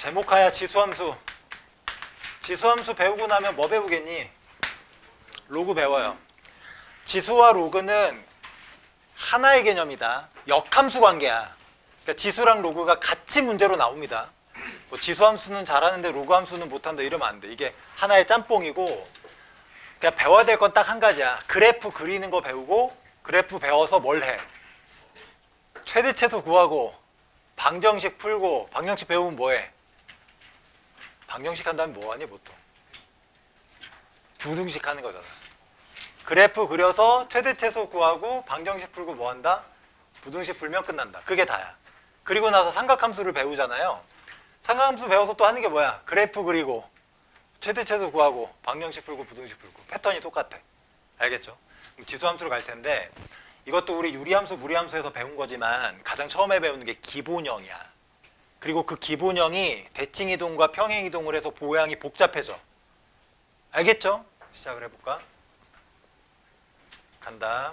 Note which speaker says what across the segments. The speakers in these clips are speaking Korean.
Speaker 1: 제목하야 지수함수. 지수함수 배우고 나면 뭐 배우겠니? 로그 배워요. 지수와 로그는 하나의 개념이다. 역함수 관계야. 그러니까 지수랑 로그가 같이 문제로 나옵니다. 뭐 지수함수는 잘하는데 로그함수는 못한다 이러면 안 돼. 이게 하나의 짬뽕이고 그냥 배워야 될 건 딱 한 가지야. 그래프 그리는 거 배우고 그래프 배워서 뭘 해? 최대치수 구하고 방정식 풀고 방정식 배우면 뭐해? 방정식 한다면 뭐하니 보통? 부등식 하는 거잖아. 그래프 그려서 최대치수 구하고 방정식 풀고 뭐한다? 부등식 풀면 끝난다. 그게 다야. 그리고 나서 삼각함수를 배우잖아요. 삼각함수 배워서 또 하는 게 뭐야? 그래프 그리고 최대치수 구하고 방정식 풀고 부등식 풀고 패턴이 똑같아. 알겠죠? 그럼 지수함수로 갈 텐데 이것도 우리 유리함수, 무리함수에서 배운 거지만 가장 처음에 배우는 게 기본형이야. 그리고 그 기본형이 대칭이동과 평행이동을 해서 모양이 복잡해져. 알겠죠? 시작을 해볼까? 간다.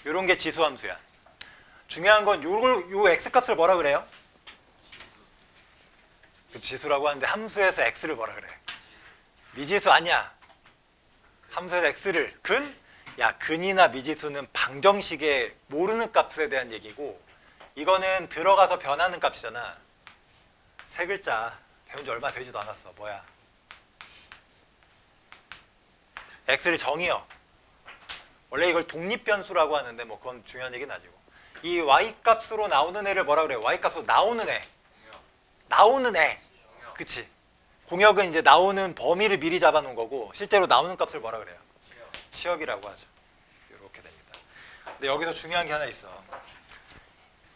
Speaker 1: 요런 게 지수함수야. 중요한 건 요 x값을 뭐라 그래요? 그 지수라고 하는데 함수에서 x를 뭐라 그래? 미지수 아니야. 함수에서 x를 근? 야, 근이나 미지수는 방정식의 모르는 값에 대한 얘기고 이거는 들어가서 변하는 값이잖아. 세 글자. 배운 지 얼마 되지도 않았어. 뭐야? x를 정의요. 원래 이걸 독립변수라고 하는데 뭐 그건 중요한 얘기는 아니고 이 y값으로 나오는 애를 뭐라 그래요? y값으로 나오는 애. 나오는 애. 그치? 공역은 이제 나오는 범위를 미리 잡아놓은 거고 실제로 나오는 값을 뭐라 그래요? 치역이라고 하죠. 이렇게 됩니다. 근데 여기서 중요한 게 하나 있어.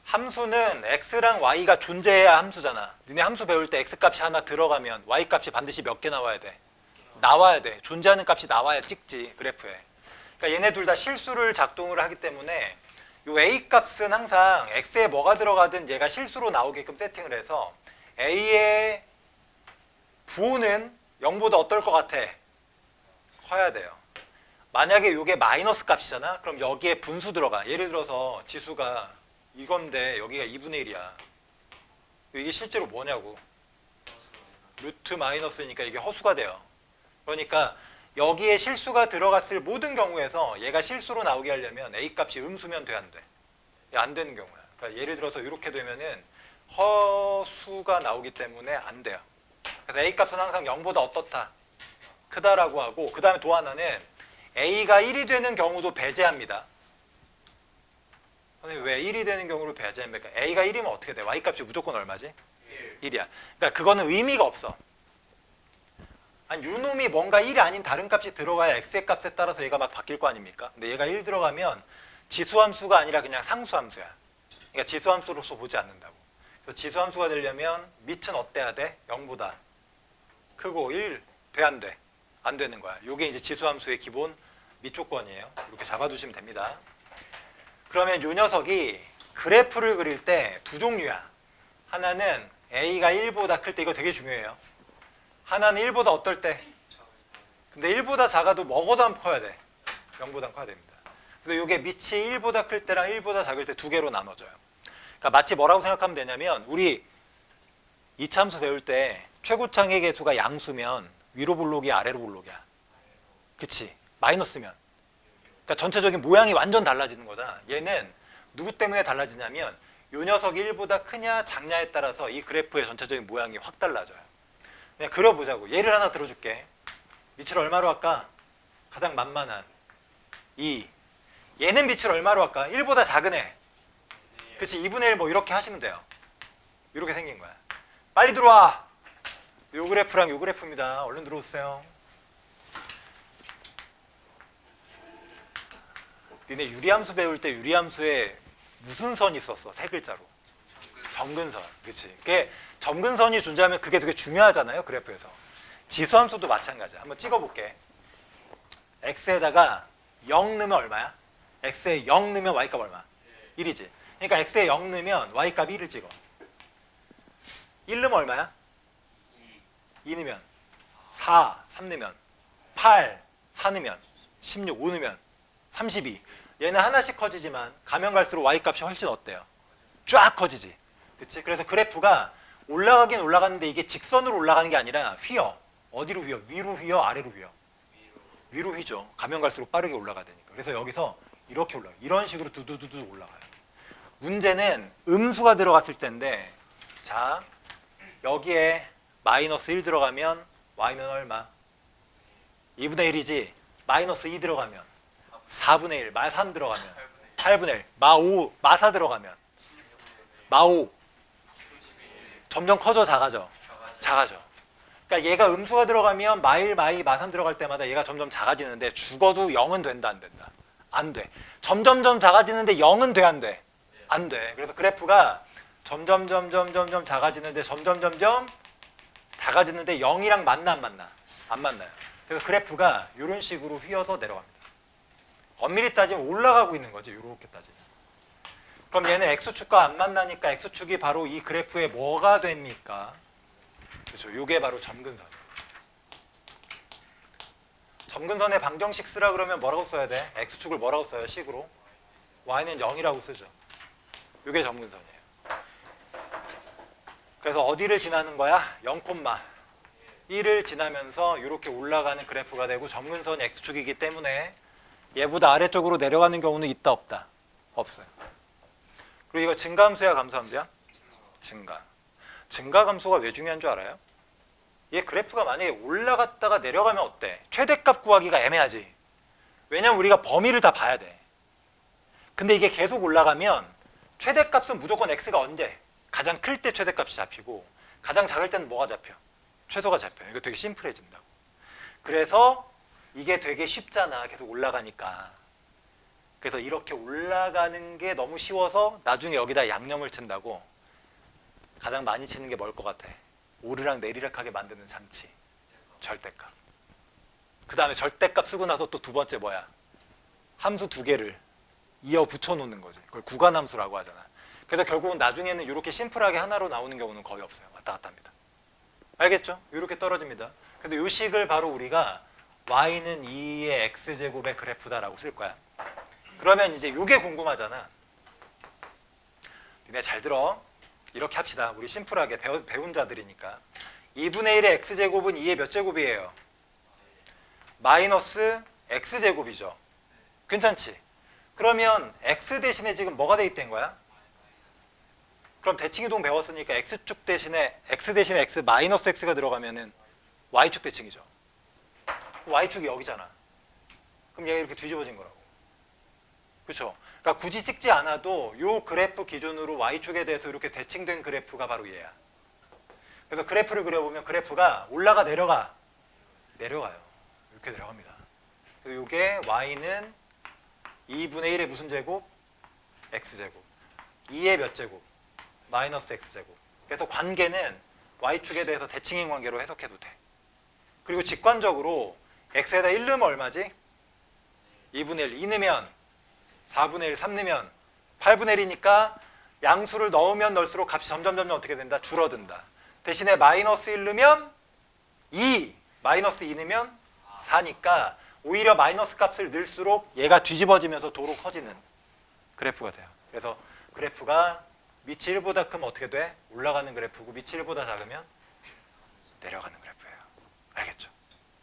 Speaker 1: 함수는 x랑 y가 존재해야 함수잖아. 니네 함수 배울 때 x값이 하나 들어가면 y값이 반드시 몇 개 나와야 돼? 나와야 돼. 존재하는 값이 나와야 찍지 그래프에. 그러니까 얘네 둘 다 실수를 작동을 하기 때문에 요 a값은 항상 x에 뭐가 들어가든 얘가 실수로 나오게끔 세팅을 해서 a의 부호는 0보다 어떨 것 같아? 커야 돼요. 만약에 이게 마이너스 값이잖아? 그럼 여기에 분수 들어가. 예를 들어서 지수가 이건데 여기가 2분의 1이야. 이게 실제로 뭐냐고. 루트 마이너스니까 이게 허수가 돼요. 그러니까 여기에 실수가 들어갔을 모든 경우에서 얘가 실수로 나오게 하려면 A값이 음수면 돼, 안 돼? 안 되는 경우야. 그러니까 예를 들어서 이렇게 되면은 허수가 나오기 때문에 안 돼요. 그래서 A값은 항상 0보다 어떻다? 크다라고 하고 그 다음에 또 하나는 A가 1이 되는 경우도 배제합니다. 왜 1이 되는 경우를 배제합니까? A가 1이면 어떻게 돼? Y값이 무조건 얼마지? 1이야. 그러니까 그거는 의미가 없어. 아니 요놈이 뭔가 1이 아닌 다른 값이 들어가야 x의 값에 따라서 얘가 막 바뀔 거 아닙니까? 근데 얘가 1 들어가면 지수함수가 아니라 그냥 상수함수야. 그러니까 지수함수로서 보지 않는다고. 그래서 지수함수가 되려면 밑은 어때야 돼? 0보다 크고 1 돼, 안 돼? 안 되는 거야. 요게 이제 지수함수의 기본 밑조건이에요. 이렇게 잡아두시면 됩니다. 그러면 요 녀석이 그래프를 그릴 때 두 종류야. 하나는 a가 1보다 클 때, 이거 되게 중요해요. 하나는 1보다 어떨 때? 근데 1보다 작아도 먹어도 커야 돼. 0보다 커야 됩니다. 그래서 이게 밑이 1보다 클 때랑 1보다 작을 때 두 개로 나눠져요. 그러니까 마치 뭐라고 생각하면 되냐면 우리 이차함수 배울 때 최고창의 개수가 양수면 위로 볼록이 아래로 볼록이야. 그치? 마이너스면. 그러니까 전체적인 모양이 완전 달라지는 거다. 얘는 누구 때문에 달라지냐면 요 녀석이 1보다 크냐 작냐에 따라서 이 그래프의 전체적인 모양이 확 달라져요. 그냥 그려보자고. 예를 하나 들어줄게. 밑을 얼마로 할까? 가장 만만한 2. 얘는 밑을 얼마로 할까? 1보다 작은 애. 그치? 2분의 1 뭐 이렇게 하시면 돼요. 이렇게 생긴 거야. 빨리 들어와. 요 그래프랑 요 그래프입니다. 얼른 들어오세요. 니네 유리함수 배울 때 유리함수에 무슨 선이 있었어? 세 글자로. 점근선. 그치? 그게 점근선이 존재하면 그게 되게 중요하잖아요. 그래프에서. 지수함수도 마찬가지야. 한번 찍어볼게. x에다가 0 넣으면 얼마야? x에 0 넣으면 y값 얼마? 1이지. 그러니까 x에 0 넣으면 y값 1을 찍어. 1 넣으면 얼마야? 2 넣으면 4, 3 넣으면 8, 4 넣으면 16, 5 넣으면 32. 얘는 하나씩 커지지만 가면 갈수록 y값이 훨씬 어때요? 쫙 커지지. 그치? 그래서 그래프가 올라가긴 올라가는데 이게 직선으로 올라가는 게 아니라 휘어. 어디로 휘어? 위로 휘어? 아래로 휘어? 위로 휘죠. 가면 갈수록 빠르게 올라가야 되니까. 그래서 여기서 이렇게 올라가요. 이런 식으로 두두두두 올라가요. 문제는 음수가 들어갔을 때인데, 자, 여기에 마이너스 1 들어가면 y는 얼마? 2분의 1이지. 마이너스 2 들어가면 4분의 1, 마 3 들어가면 8분의 1, 마 5, 마 4 들어가면 마 5. 점점 커져, 작아져? 작아져. 그러니까 얘가 음수가 들어가면 마 1, 마 2, 마 3 들어갈 때마다 얘가 점점 작아지는데 죽어도 0은 된다, 안 된다? 안 돼. 점점점 작아지는데 0은 돼, 안 돼? 안 돼. 그래서 그래프가 점점 작아지는데 점점 작아지는데 0이랑 만나, 안 만나? 안 만나요. 그래서 그래프가 이런 식으로 휘어서 내려갑니다. 엄밀히 따지면 올라가고 있는 거죠. 이렇게 따지면. 그럼 얘는 X축과 안 만나니까 X축이 바로 이 그래프에 뭐가 됩니까? 그렇죠. 이게 바로 점근선이에요. 점근선의 방정식 쓰라 그러면 뭐라고 써야 돼? X축을 뭐라고 써요? 식으로? Y는 0이라고 쓰죠. 이게 점근선이에요. 그래서 어디를 지나는 거야? 0,1을 지나면서 이렇게 올라가는 그래프가 되고 점근선이 X축이기 때문에 얘보다 아래쪽으로 내려가는 경우는 있다, 없다? 없어요. 그리고 이거 증가함수야, 감소함수야? 증가. 증가감소가 왜 중요한 줄 알아요? 얘 그래프가 만약에 올라갔다가 내려가면 어때? 최대값 구하기가 애매하지. 왜냐면 우리가 범위를 다 봐야 돼. 근데 이게 계속 올라가면 최대값은 무조건 x가 언제? 가장 클 때 최대값이 잡히고 가장 작을 때는 뭐가 잡혀? 최소가 잡혀요. 이거 되게 심플해진다고. 그래서 이게 되게 쉽잖아. 계속 올라가니까. 그래서 이렇게 올라가는 게 너무 쉬워서 나중에 여기다 양념을 친다고. 가장 많이 치는 게 뭘 것 같아? 오르락 내리락하게 만드는 장치. 절대값. 그 다음에 절대값 쓰고 나서 또 두 번째 뭐야? 함수 두 개를 이어 붙여 놓는 거지. 그걸 구간함수라고 하잖아. 그래서 결국은 나중에는 이렇게 심플하게 하나로 나오는 경우는 거의 없어요. 왔다 갔다 합니다. 알겠죠? 이렇게 떨어집니다. 근데 이 식을 바로 우리가 y는 2의 x제곱의 그래프다라고 쓸 거야. 그러면 이제 이게 궁금하잖아. 니네 잘 들어. 이렇게 합시다. 우리 심플하게 배운 자들이니까. 2분의 1의 x제곱은 2의 몇 제곱이에요? 마이너스 x제곱이죠. 괜찮지? 그러면 x 대신에 지금 뭐가 대입된 거야? 그럼 대칭이동 배웠으니까 x축 대신에 x 대신에 x 마이너스 x가 들어가면은 y축 대칭이죠. y축이 여기잖아. 그럼 얘가 이렇게 뒤집어진 거라고. 그렇죠? 그러니까 굳이 찍지 않아도 이 그래프 기준으로 y축에 대해서 이렇게 대칭된 그래프가 바로 얘야. 그래서 그래프를 그려보면 그래프가 올라가 내려가? 내려가요. 이렇게 내려갑니다. 그래서 이게 y는 2분의 1의 무슨 제곱? x제곱. 2의 몇 제곱? 마이너스 x제곱. 그래서 관계는 y축에 대해서 대칭인 관계로 해석해도 돼. 그리고 직관적으로 x에다 1 넣으면 얼마지? 2분의 1. 2 넣으면 4분의 1, 3 넣으면 8분의 1이니까 양수를 넣으면 넣을수록 값이 점점 어떻게 된다? 줄어든다. 대신에 마이너스 1 넣으면 2, 마이너스 2 넣으면 4니까 오히려 마이너스 값을 넣을수록 얘가 뒤집어지면서 도로 커지는 그래프가 돼요. 그래서 그래프가 밑이 1보다 크면 어떻게 돼? 올라가는 그래프고 밑이 1보다 작으면 내려가는 그래프예요. 알겠죠?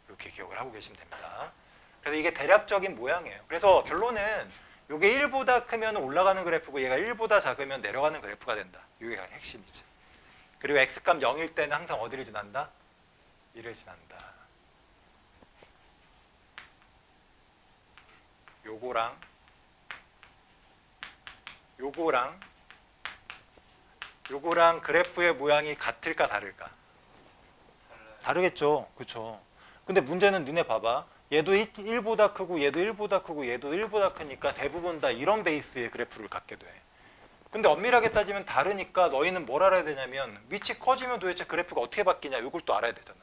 Speaker 1: 이렇게 기억을 하고 계시면 됩니다. 그래서 이게 대략적인 모양이에요. 그래서 결론은 이게 1보다 크면 올라가는 그래프고 얘가 1보다 작으면 내려가는 그래프가 된다. 이게 핵심이지. 그리고 x값 0일 때는 항상 어디를 지난다? 1을 지난다. 요거랑 그래프의 모양이 같을까 다를까? 다르겠죠. 그렇죠. 근데 문제는 니네 봐봐. 얘도 1보다 크고 얘도 1보다 크고 얘도 1보다 크니까 대부분 다 이런 베이스의 그래프를 갖게 돼. 근데 엄밀하게 따지면 다르니까 너희는 뭘 알아야 되냐면 밑이 커지면 도대체 그래프가 어떻게 바뀌냐 이걸 또 알아야 되잖아.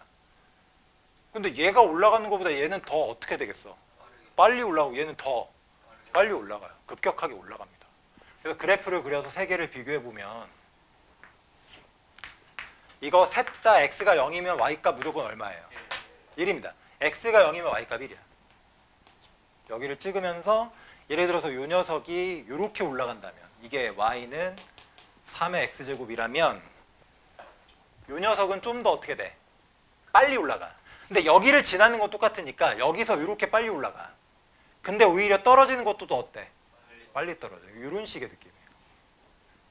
Speaker 1: 근데 얘가 올라가는 것보다 얘는 더 어떻게 되겠어? 빨리 올라가고 얘는 더 빨리 올라가요. 급격하게 올라갑니다. 그래서 그래프를 그려서 세 개를 비교해 보면 이거 셋 다 x가 0이면 y값 무조건 얼마예요? 1입니다. x가 0이면 y값 1이야. 여기를 찍으면서 예를 들어서 이 녀석이 이렇게 올라간다면 이게 y는 3의 x제곱이라면 이 녀석은 좀 더 어떻게 돼? 빨리 올라가. 근데 여기를 지나는 건 똑같으니까 여기서 이렇게 빨리 올라가. 근데 오히려 떨어지는 것도 더 어때? 빨리 떨어져. 이런 식의 느낌이에요.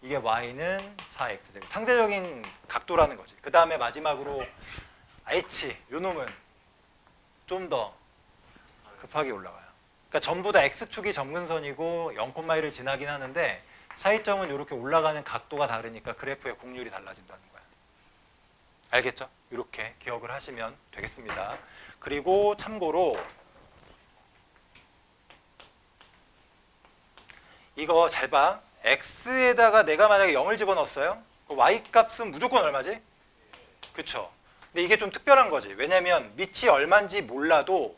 Speaker 1: 이게 y는 4x제곱. 상대적인 각도라는 거지. 그 다음에 마지막으로 h, 요 놈은 좀 더 급하게 올라가요. 그러니까 전부 다 x축이 점근선이고 0,1을 지나긴 하는데 차이점은 이렇게 올라가는 각도가 다르니까 그래프의 곡률이 달라진다는 거야. 알겠죠? 이렇게 기억을 하시면 되겠습니다. 그리고 참고로 이거 잘 봐. x에다가 내가 만약에 0을 집어넣었어요. 그 y 값은 무조건 얼마지? 그쵸? 근데 이게 좀 특별한 거지. 왜냐면 밑이 얼마인지 몰라도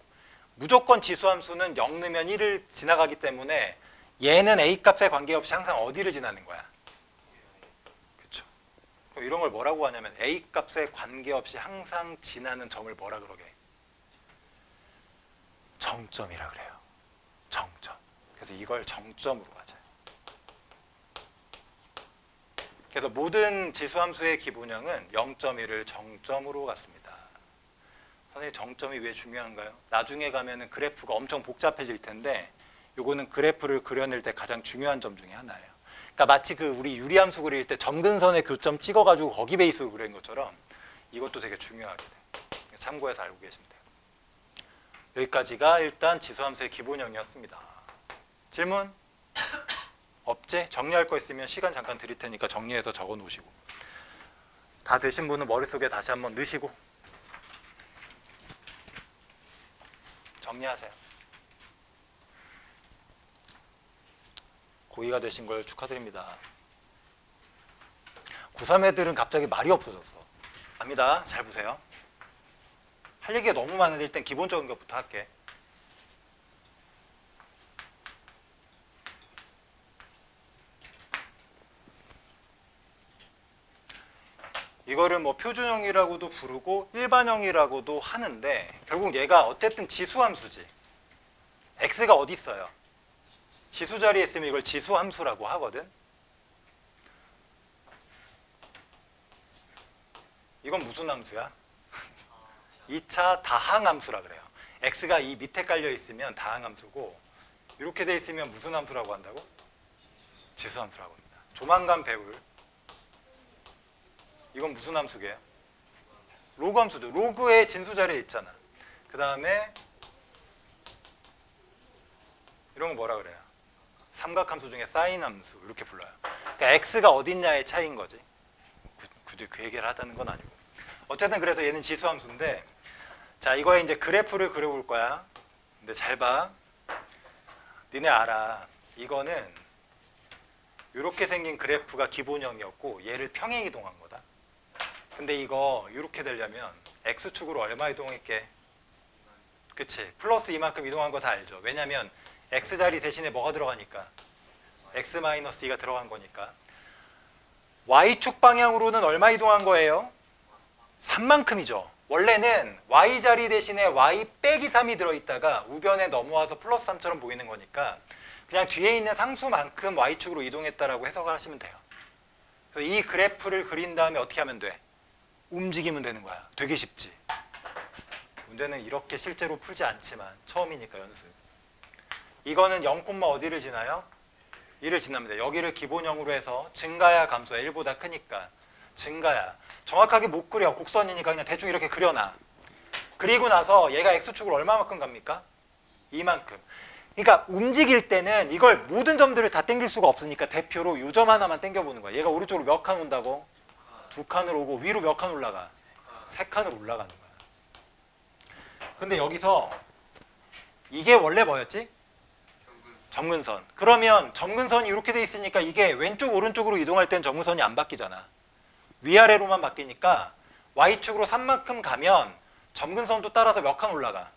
Speaker 1: 무조건 지수함수는 0 넣으면 1을 지나가기 때문에 얘는 a 값에 관계없이 항상 어디를 지나는 거야? 그쵸? 그럼 이런 걸 뭐라고 하냐면 a 값에 관계없이 항상 지나는 점을 뭐라 그러게? 정점이라 그래요. 정점. 그래서 이걸 정점으로 가져요. 그래서 모든 지수함수의 기본형은 0.1을 정점으로 갔습니다. 선생님 정점이 왜 중요한가요? 나중에 가면은 그래프가 엄청 복잡해질 텐데 요거는 그래프를 그려낼 때 가장 중요한 점 중에 하나예요. 그러니까 마치 그 우리 유리함수 그릴 때 점근선의 교점 찍어가지고 거기 베이스로 그린 것처럼 이것도 되게 중요하게 돼요. 참고해서 알고 계시면 돼요. 여기까지가 일단 지수함수의 기본형이었습니다. 질문? 없지? 정리할 거 있으면 시간 잠깐 드릴 테니까 정리해서 적어 놓으시고 다 되신 분은 머릿속에 다시 한번 넣으시고 정리하세요. 고2가 되신 걸 축하드립니다. 고3 애들은 갑자기 말이 없어졌어. 갑니다. 잘 보세요. 할 얘기가 너무 많은데 일단 기본적인 것부터 할게. 이거를 뭐 표준형이라고도 부르고 일반형이라고도 하는데 결국 얘가 어쨌든 지수함수지. x가 어디 있어요? 지수 자리에 있으면 이걸 지수함수라고 하거든. 이건 무슨 함수야? 2차 다항함수라 그래요. x가 이 밑에 깔려 있으면 다항함수고 이렇게 돼 있으면 무슨 함수라고 한다고? 지수함수라고 합니다. 조만간 배울 이건 무슨 함수게요? 로그 함수죠. 로그의 진수 자리에 있잖아. 그 다음에 이런 거 뭐라 그래요? 삼각함수 중에 사인 함수 이렇게 불러요. 그러니까 x가 어딨냐의 차이인 거지. 굳이 그 얘기를 하자는 건 아니고. 어쨌든 그래서 얘는 지수함수인데 자 이거에 이제 그래프를 그려볼 거야. 근데 잘 봐. 니네 알아. 이거는 이렇게 생긴 그래프가 기본형이었고 얘를 평행 이동한 거다. 근데 이거 이렇게 되려면 x축으로 얼마 이동했게? 그치? 플러스 이만큼 이동한 거 다 알죠? 왜냐면 x자리 대신에 뭐가 들어가니까? x-2가 들어간 거니까. y축 방향으로는 얼마 이동한 거예요? 3만큼이죠. 원래는 y자리 대신에 y 빼기 3이 들어있다가 우변에 넘어와서 플러스 3처럼 보이는 거니까 그냥 뒤에 있는 상수만큼 y축으로 이동했다라고 해석을 하시면 돼요. 그래서 이 그래프를 그린 다음에 어떻게 하면 돼? 움직이면 되는 거야. 되게 쉽지. 문제는 이렇게 실제로 풀지 않지만 처음이니까 연습. 이거는 0, 어디를 지나요? 1을 지납니다. 여기를 기본형으로 해서 증가야 감소야 1보다 크니까 증가야. 정확하게 못 그려. 곡선이니까 그냥 대충 이렇게 그려놔. 그리고 나서 얘가 x축으로 얼마만큼 갑니까? 이만큼. 그러니까 움직일 때는 이걸 모든 점들을 다 당길 수가 없으니까 대표로 이 점 하나만 당겨보는 거야. 얘가 오른쪽으로 몇 칸 온다고? 2칸을 오고 위로 몇 칸 올라가? 3칸을 올라가는 거야. 근데 여기서 이게 원래 뭐였지? 점근선. 그러면 점근선이 이렇게 돼 있으니까 이게 왼쪽 오른쪽으로 이동할 땐 점근선이 안 바뀌잖아. 위아래로만 바뀌니까 y축으로 3만큼 가면 점근선도 따라서 몇 칸 올라가?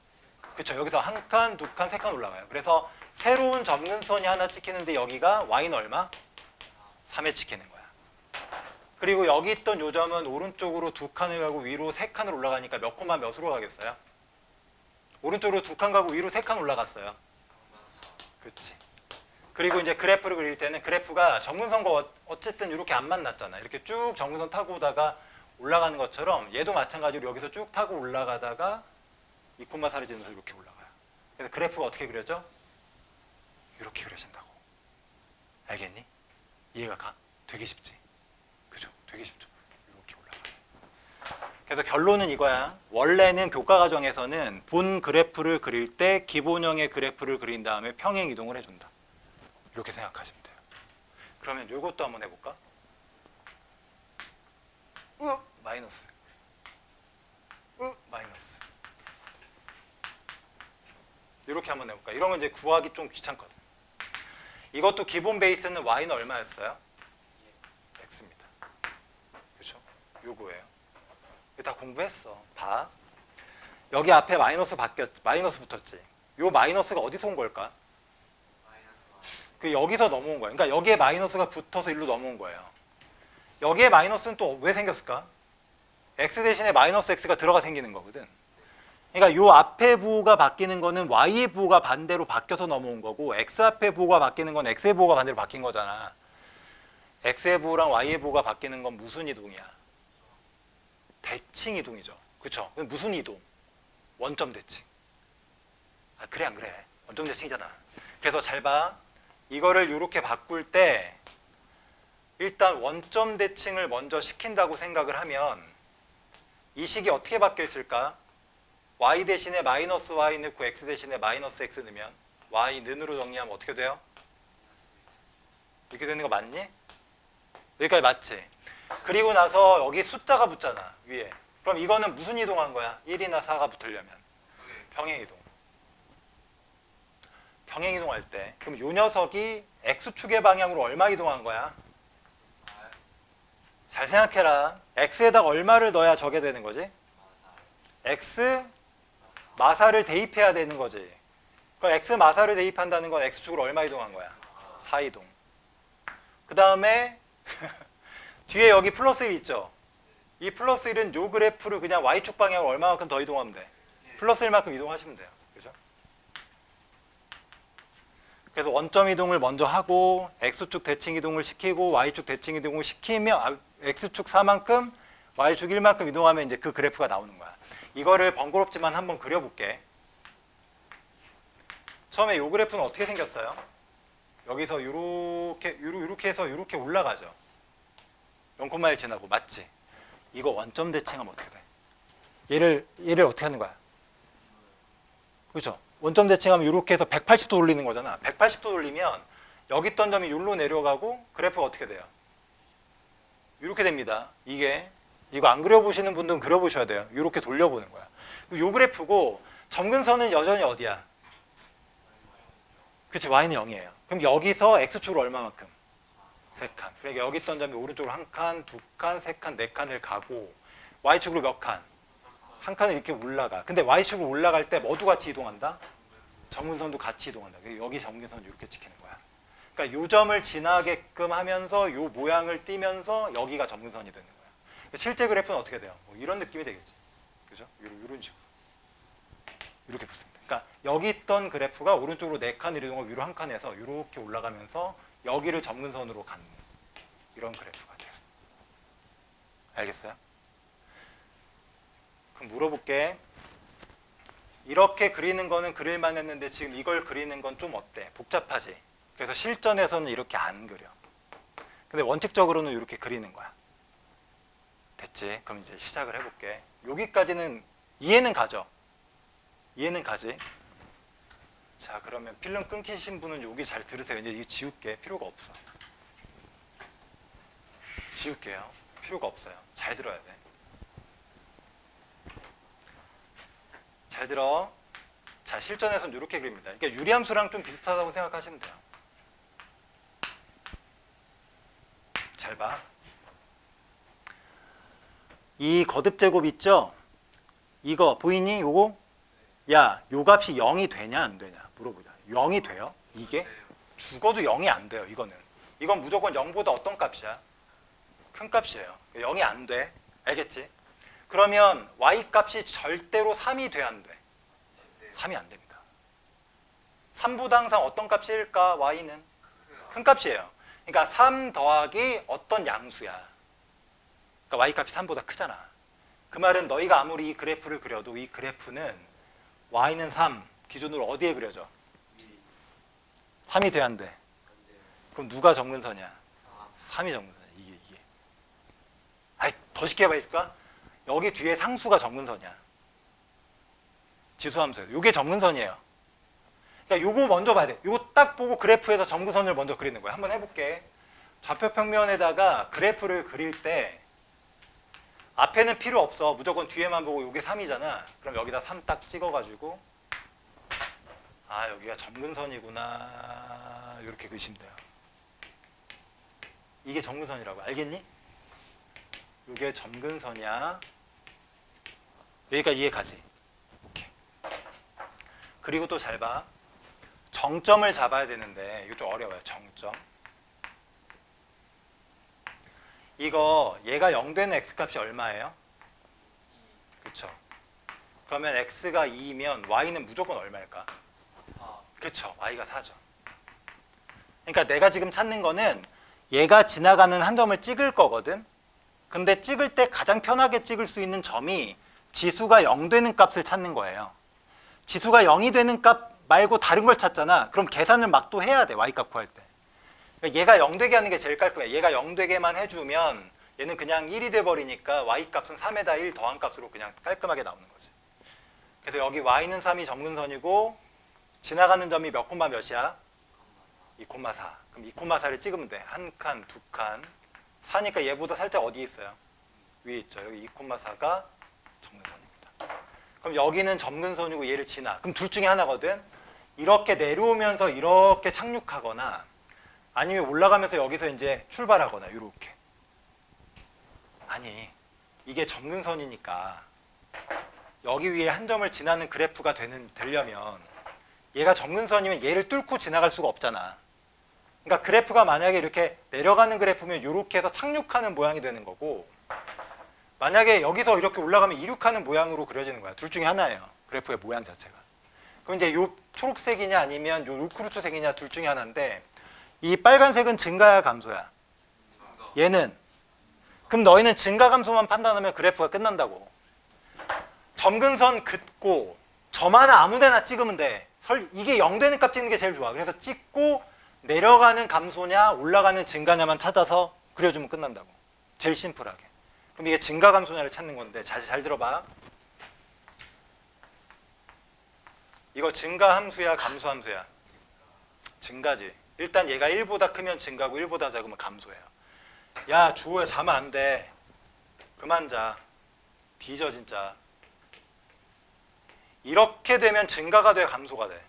Speaker 1: 그쵸? 여기서 1칸, 2칸, 3칸 올라가요. 그래서 새로운 점근선이 하나 찍히는데 여기가 y는 얼마? 3에 찍히는 거야. 그리고 여기 있던 요 점은 오른쪽으로 2칸을 가고 위로 3칸을 올라가니까 몇 콤마 몇으로 가겠어요? 오른쪽으로 2칸 가고 위로 3칸 올라갔어요. 그렇지. 그리고 이제 그래프를 그릴 때는 그래프가 정근선과 어쨌든 이렇게 안 만났잖아. 이렇게 쭉 정근선 타고 오다가 올라가는 것처럼 얘도 마찬가지로 여기서 쭉 타고 올라가다가 2,4를 지면서 이렇게 올라가요. 그래서 그래프가 어떻게 그려져? 이렇게 그려진다고. 알겠니? 이해가 가? 되게 쉽지? 그죠? 되게 쉽죠? 이렇게 올라가요. 그래서 결론은 이거야. 원래는 교과 과정에서는 본 그래프를 그릴 때 기본형의 그래프를 그린 다음에 평행 이동을 해준다. 이렇게 생각하시면 돼요. 그러면 이것도 한번 해볼까? 마이너스. 마이너스. 이렇게 한번 해볼까? 이런 건 이제 구하기 좀 귀찮거든. 이것도 기본 베이스는 y는 얼마였어요? x입니다. 그렇죠? 요거예요. 이거 다 공부했어. 봐. 여기 앞에 마이너스 붙었지. 요 마이너스가 어디서 온 걸까? 그 여기서 넘어온 거예요. 그러니까 여기에 마이너스가 붙어서 일로 넘어온 거예요. 여기에 마이너스는 또 왜 생겼을까? x 대신에 마이너스 x가 들어가 생기는 거거든. 그러니까 요 앞에 부호가 바뀌는 거는 y의 부호가 반대로 바뀌어서 넘어온 거고 x 앞에 부호가 바뀌는 건 x의 부호가 반대로 바뀐 거잖아. x의 부호랑 y의 부호가 바뀌는 건 무슨 이동이야? 대칭 이동이죠. 그쵸? 무슨 이동? 원점 대칭. 아, 그래 안 그래? 원점 대칭이잖아. 그래서 잘 봐. 이거를 이렇게 바꿀 때 일단 원점 대칭을 먼저 시킨다고 생각을 하면 이 식이 어떻게 바뀌어 있을까? y 대신에 마이너스 y 넣고 x 대신에 마이너스 x 넣으면 y는으로 정리하면 어떻게 돼요? 이렇게 되는 거 맞니? 여기까지 맞지? 그리고 나서 여기 숫자가 붙잖아 위에. 그럼 이거는 무슨 이동한 거야? 1이나 4가 붙으려면 평행이동. 평행이동할 때 그럼 이 녀석이 x축의 방향으로 얼마 이동한 거야? 잘 생각해라. x에다가 얼마를 넣어야 저게 되는 거지? x 마사를 대입해야 되는 거지. 그럼 x 마사를 대입한다는 건 x축으로 얼마 이동한 거야? 4이동. 그 다음에 뒤에 여기 플러스 1 있죠? 이 플러스 1은 요 그래프를 그냥 y축 방향으로 얼마만큼 더 이동하면 돼? 플러스 1만큼 이동하시면 돼요. 그죠? 그래서 원점 이동을 먼저 하고 x축 대칭 이동을 시키고 y축 대칭 이동을 시키면 x축 4만큼 y축 1만큼 이동하면 이제 그 그래프가 나오는 거야. 이거를 번거롭지만 한번 그려볼게. 처음에 이 그래프는 어떻게 생겼어요? 여기서 이렇게 해서 이렇게 올라가죠. 0,1 지나고 맞지? 이거 원점 대칭하면 어떻게 돼? 얘를 어떻게 하는 거야? 그렇죠? 원점 대칭하면 이렇게 해서 180도 돌리는 거잖아. 180도 돌리면 여기 있던 점이 여기로 내려가고 그래프가 어떻게 돼요? 이렇게 됩니다. 이거 안 그려보시는 분들은 그려보셔야 돼요. 이렇게 돌려보는 거야. 이 그래프고 점근선은 여전히 어디야? 그치, y는 0이에요. 그럼 여기서 x축으로 얼마만큼? 3칸. 그러니까 여기 있던 점이 오른쪽으로 1칸, 2칸, 3칸, 4칸을 가고 y축으로 몇 칸? 한 칸을 이렇게 올라가. 근데 y축으로 올라갈 때 뭐도 같이 이동한다? 점근선도 같이 이동한다. 여기 점근선은 이렇게 찍히는 거야. 그러니까 요 점을 지나게끔 하면서 요 모양을 띄면서 여기가 점근선이 되는 거야. 실제 그래프는 어떻게 돼요? 뭐 이런 느낌이 되겠지. 그죠? 이런 식으로. 이렇게 붙습니다. 그러니까 여기 있던 그래프가 오른쪽으로 4칸을 이동하고 위로 한 칸에서 이렇게 올라가면서 여기를 점근선으로 갖는 이런 그래프가 돼요. 알겠어요? 그럼 물어볼게. 이렇게 그리는 거는 그릴만 했는데 지금 이걸 그리는 건 좀 어때? 복잡하지? 그래서 실전에서는 이렇게 안 그려. 근데 원칙적으로는 이렇게 그리는 거야. 됐지? 그럼 이제 시작을 해볼게. 여기까지는 이해는 가죠? 이해는 가지? 자, 그러면 필름 끊기신 분은 여기 잘 들으세요. 이제 이거 지울게. 필요가 없어. 지울게요. 필요가 없어요. 잘 들어야 돼. 잘 들어. 자, 실전에서는 이렇게 그립니다. 그러니까 유리함수랑 좀 비슷하다고 생각하시면 돼요. 잘 봐. 이 거듭 제곱 있죠? 이거 보이니? 요거? 야, 요 값이 0이 되냐 안 되냐 물어보자. 0이 돼요? 이게? 죽어도 0이 안 돼요. 이건 무조건 0보다 어떤 값이야? 큰 값이에요. 0이 안 돼. 알겠지? 그러면 y 값이 절대로 3이 돼 안 돼? 3이 안 됩니다. 3보다 항상 어떤 값일까? y는? 큰 값이에요. 그러니까 3 더하기 어떤 양수야. 그러니까 y값이 3보다 크잖아. 그 말은 너희가 아무리 이 그래프를 그려도 이 그래프는 y는 3 기준으로 어디에 그려져? 3이 돼 안 돼? 그럼 누가 정근선이야? 3이 정근선이야. 이게. 아이, 더 쉽게 해줄까? 여기 뒤에 상수가 정근선이야. 지수함수. 요게 정근선이에요. 그러니까 요거 먼저 봐야 돼. 요거 딱 보고 그래프에서 정근선을 먼저 그리는 거야. 한번 해볼게. 좌표 평면에다가 그래프를 그릴 때 앞에는 필요 없어. 무조건 뒤에만 보고 요게 3이잖아. 그럼 여기다 3 딱 찍어가지고 아, 여기가 정근선이구나. 이렇게 그리시면 돼요. 이게 정근선이라고. 알겠니? 이게 정근선이야. 여기까지 이해 가지? 오케이. 그리고 또 잘 봐. 정점을 잡아야 되는데 이거 좀 어려워요. 정점. 이거 얘가 0 되는 x값이 얼마예요? 그쵸? 그러면 x가 2면 y는 무조건 얼마일까? 그쵸? y가 4죠. 그러니까 내가 지금 찾는 거는 얘가 지나가는 한 점을 찍을 거거든. 근데 찍을 때 가장 편하게 찍을 수 있는 점이 지수가 0 되는 값을 찾는 거예요. 지수가 0이 되는 값 말고 다른 걸 찾잖아. 그럼 계산을 막 또 해야 돼. y값 구할 때. 그러니까 얘가 0 되게 하는 게 제일 깔끔해. 얘가 0 되게만 해주면 얘는 그냥 1이 돼버리니까 y값은 3에다 1 더한 값으로 그냥 깔끔하게 나오는 거지. 그래서 여기 y는 3이 정근선이고 지나가는 점이 몇 콤마 몇이야? 2,4. 그럼 2,4를 찍으면 돼. 한 칸, 두 칸. 4니까 얘보다 살짝 어디에 있어요? 위에 있죠. 여기 2,4가 정근선입니다. 그럼 여기는 점근선이고 얘를 지나. 그럼 둘 중에 하나거든. 이렇게 내려오면서 이렇게 착륙하거나 아니면 올라가면서 여기서 이제 출발하거나 이렇게. 아니, 이게 점근선이니까 여기 위에 한 점을 지나는 그래프가 되려면 얘가 점근선이면 얘를 뚫고 지나갈 수가 없잖아. 그러니까 그래프가 만약에 이렇게 내려가는 그래프면 이렇게 해서 착륙하는 모양이 되는 거고 만약에 여기서 이렇게 올라가면 이륙하는 모양으로 그려지는 거야. 둘 중에 하나예요. 그래프의 모양 자체가. 그럼 이제 요 초록색이냐 아니면 요 루크루트색이냐 둘 중에 하나인데 이 빨간색은 증가야 감소야? 얘는. 그럼 너희는 증가 감소만 판단하면 그래프가 끝난다고. 점근선 긋고 점 하나 아무 데나 찍으면 돼. 이게 0 되는 값 찍는 게 제일 좋아. 그래서 찍고 내려가는 감소냐 올라가는 증가냐만 찾아서 그려주면 끝난다고. 제일 심플하게. 그럼 이게 증가 감소냐를 찾는 건데 잘 들어봐. 이거 증가 함수야 감소 함수야? 증가지. 일단 얘가 1보다 크면 증가고 1보다 작으면 감소예요. 야 주호야 자면 안 돼. 그만 자. 뒤져 진짜. 이렇게 되면 증가가 돼 감소가 돼?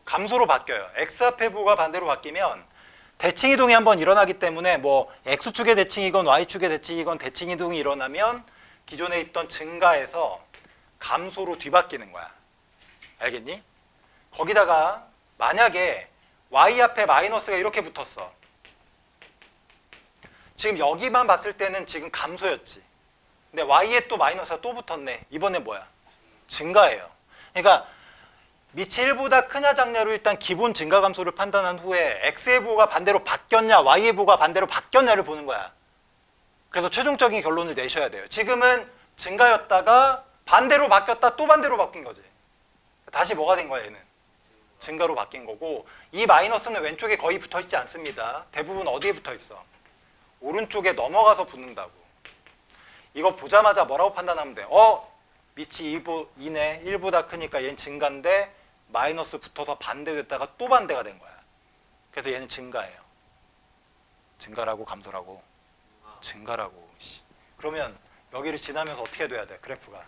Speaker 1: 감소로 바뀌어요. x 앞에 부가 반대로 바뀌면 대칭이동이 한번 일어나기 때문에 뭐 x축의 대칭이건 y축의 대칭이건 대칭이동이 일어나면 기존에 있던 증가에서 감소로 뒤바뀌는 거야. 알겠니? 거기다가 만약에 y 앞에 마이너스가 이렇게 붙었어. 지금 여기만 봤을 때는 지금 감소였지. 근데 y에 또 마이너스가 또 붙었네. 이번엔 뭐야? 증가예요. 그러니까 밑이 1보다 크냐 작냐로 일단 기본 증가 감소를 판단한 후에 x의 부호가 반대로 바뀌었냐 y의 부호가 반대로 바뀌었냐를 보는 거야. 그래서 최종적인 결론을 내셔야 돼요. 지금은 증가였다가 반대로 바뀌었다 또 반대로 바뀐 거지. 다시 뭐가 된 거야 얘는? 증가로 바뀐 거고 이 마이너스는 왼쪽에 거의 붙어 있지 않습니다. 대부분 어디에 붙어 있어? 오른쪽에 넘어가서 붙는다고. 이거 보자마자 뭐라고 판단하면 돼? 밑이 2네. 1보다 크니까 얘는 증가인데 마이너스 붙어서 반대됐다가 또 반대가 된 거야. 그래서 얘는 증가예요. 증가라고 감소라고? 증가라고. 그러면 여기를 지나면서 어떻게 돼야 돼? 그래프가.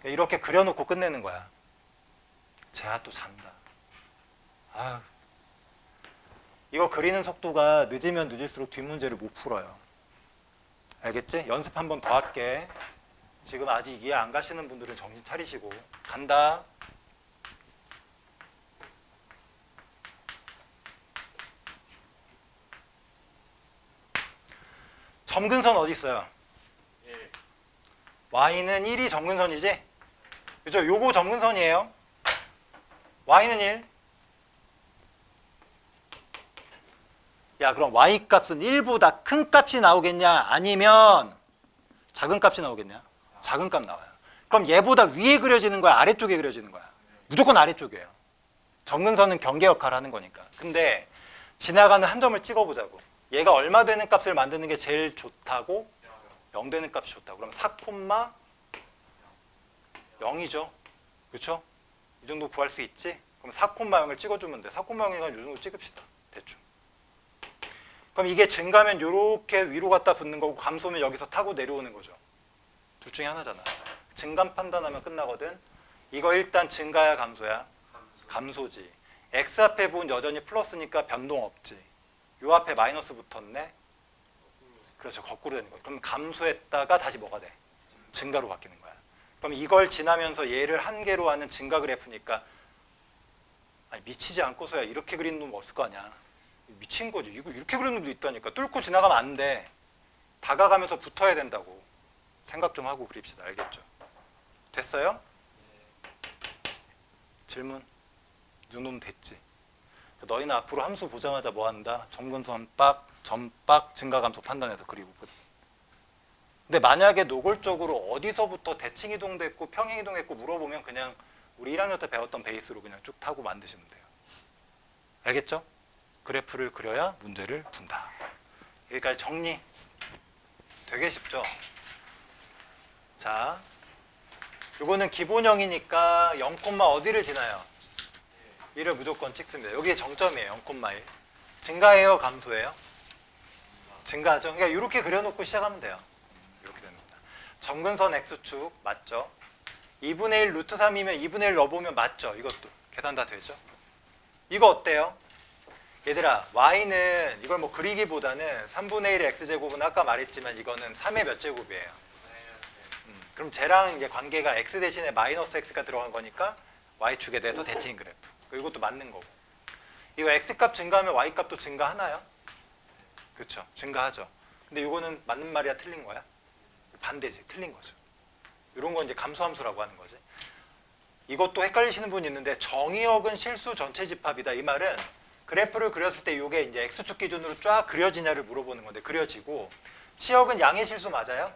Speaker 1: 이렇게 그려놓고 끝내는 거야. 쟤가 또 잔다. 아유. 이거 그리는 속도가 늦으면 늦을수록 뒷문제를 못 풀어요. 알겠지? 연습 한 번 더 할게. 지금 아직 이해 안 가시는 분들은 정신 차리시고 간다. 점근선 어디 있어요? 1. y는 1이 점근선이지? 그죠? 요거 점근선이에요. y는 1. 야, 그럼 y 값은 1보다 큰 값이 나오겠냐? 아니면 작은 값이 나오겠냐? 작은 값 나와요. 그럼 얘보다 위에 그려지는 거야? 아래쪽에 그려지는 거야? 무조건 아래쪽이에요. 정근선은 경계 역할을 하는 거니까. 근데 지나가는 한 점을 찍어보자고. 얘가 얼마 되는 값을 만드는 게 제일 좋다고? 0 되는 값이 좋다고. 그럼 4,0이죠. 그렇죠? 이 정도 구할 수 있지? 그럼 4,0을 찍어주면 돼. 4,0이니까 이 정도 찍읍시다. 대충. 그럼 이게 증가면 이렇게 위로 갖다 붙는 거고 감소면 여기서 타고 내려오는 거죠. 둘 중에 하나잖아. 증감 판단하면 끝나거든. 이거 일단 증가야 감소야? 감소지. x 앞에 부분 여전히 플러스니까 변동 없지. 요 앞에 마이너스 붙었네. 그렇죠. 거꾸로 되는 거예요. 그럼 감소했다가 다시 뭐가 돼? 증가로 바뀌는 거야. 그럼 이걸 지나면서 얘를 한 개로 하는 증가 그래프니까 아니, 미치지 않고서야 이렇게 그리는 놈 없을 거 아니야. 미친 거지. 이거 이렇게 그리는 놈도 있다니까. 뚫고 지나가면 안 돼. 다가가면서 붙어야 된다고. 생각 좀 하고 그립시다. 알겠죠? 됐어요? 질문? 이 정도면 됐지. 너희는 앞으로 함수 보자마자 뭐 한다? 점근선 빡, 점빡, 증가감소 판단해서 그리고 끝. 근데 만약에 노골적으로 어디서부터 대칭이동됐고 평행이동했고 물어보면 그냥 우리 1학년 때 배웠던 베이스로 그냥 쭉 타고 만드시면 돼요. 알겠죠? 그래프를 그려야 문제를 푼다. 여기까지 정리. 되게 쉽죠? 자, 요거는 기본형이니까 0, 어디를 지나요? 1을 무조건 찍습니다. 여기에 정점이에요. 0,1. 증가해요? 감소해요? 증가하죠. 그러니까 이렇게 그려놓고 시작하면 돼요. 이렇게 됩니다. 점근선 X축 맞죠? 2분의 1 루트 3이면 2분의 1 넣어보면 맞죠? 이것도 계산 다 되죠? 이거 어때요? 얘들아 Y는 이걸 뭐 그리기보다는 3분의 1의 X제곱은 아까 말했지만 이거는 3의 몇 제곱이에요? 그럼 쟤랑 이제 관계가 X 대신에 마이너스 X가 들어간 거니까 Y축에 대해서 대칭 그래프. 이것도 맞는 거고. 이거 X값 증가하면 Y값도 증가하나요? 그렇죠. 증가하죠. 근데 이거는 맞는 말이야 틀린 거야? 반대지. 틀린 거죠. 이런 건 이제 감소함수라고 하는 거지. 이것도 헷갈리시는 분이 있는데 정의역은 실수 전체 집합이다. 이 말은 그래프를 그렸을 때 이게 이제 X축 기준으로 쫙 그려지냐를 물어보는 건데 그려지고 치역은 양의 실수 맞아요?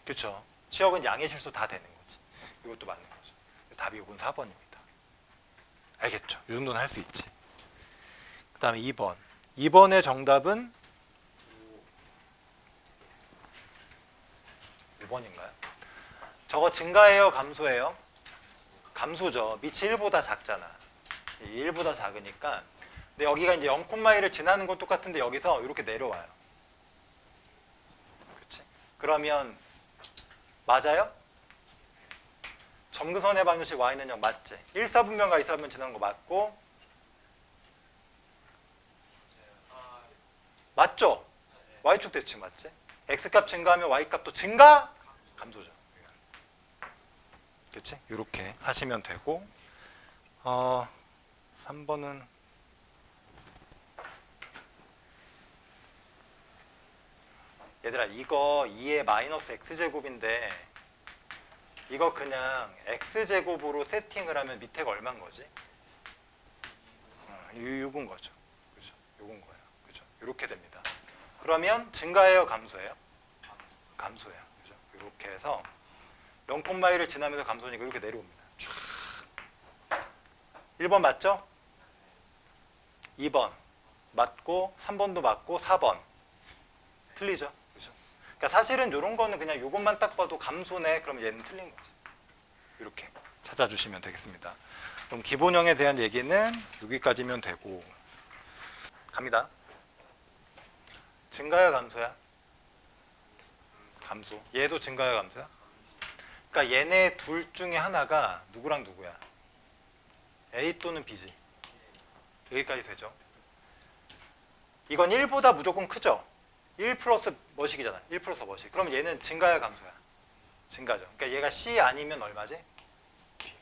Speaker 1: 그렇죠. 치역은 양의 실수 다 되는 거지. 이것도 맞는 거죠. 답이 이건 4번입니다. 알겠죠? 이 정도는 할 수 있지. 그 다음에 2번. 2번의 정답은 5번인가요? 저거 증가해요? 감소해요? 감소죠. 밑이 1보다 작잖아. 1보다 작으니까. 근데 여기가 이제 0,1을 지나는 건 똑같은데 여기서 이렇게 내려와요. 그렇지? 그러면 맞아요? 점근선의 방정식 y는 0 맞지? 1사분면과 2사분면 지나는 거 맞고 맞죠? y축 대칭 맞지? x값 증가하면 y값도 증가? 감소죠. 그렇지? 이렇게 하시면 되고 3번은 얘들아 이거 2의 마이너스 x제곱인데 이거 그냥 x제곱으로 세팅을 하면 밑에가 얼마인 거지? 요건 거죠. 그죠? 요건 거예요. 그죠? 이렇게 됩니다. 그러면 증가해요? 감소해요? 감소해요. 그죠? 이렇게 해서 0,1을 지나면서 감소니까 이렇게 내려옵니다. 쫙. 1번 맞죠? 2번 맞고 3번도 맞고 4번 틀리죠? 그죠? 그러니까 사실은 이런 거는 그냥 이것만 딱 봐도 감소네. 그럼 얘는 틀린 거지. 이렇게 찾아주시면 되겠습니다. 그럼 기본형에 대한 얘기는 여기까지면 되고 갑니다. 증가야 감소야? 감소. 얘도 증가야 감소야? 그러니까 얘네 둘 중에 하나가 누구랑 누구야? A 또는 B지. 여기까지 되죠. 이건 1보다 무조건 크죠. 1 플러스 뭐식이잖아. 1 플러스 뭐식. 그럼 얘는 증가야 감소야? 증가죠. 그러니까 얘가 C 아니면 얼마지? D.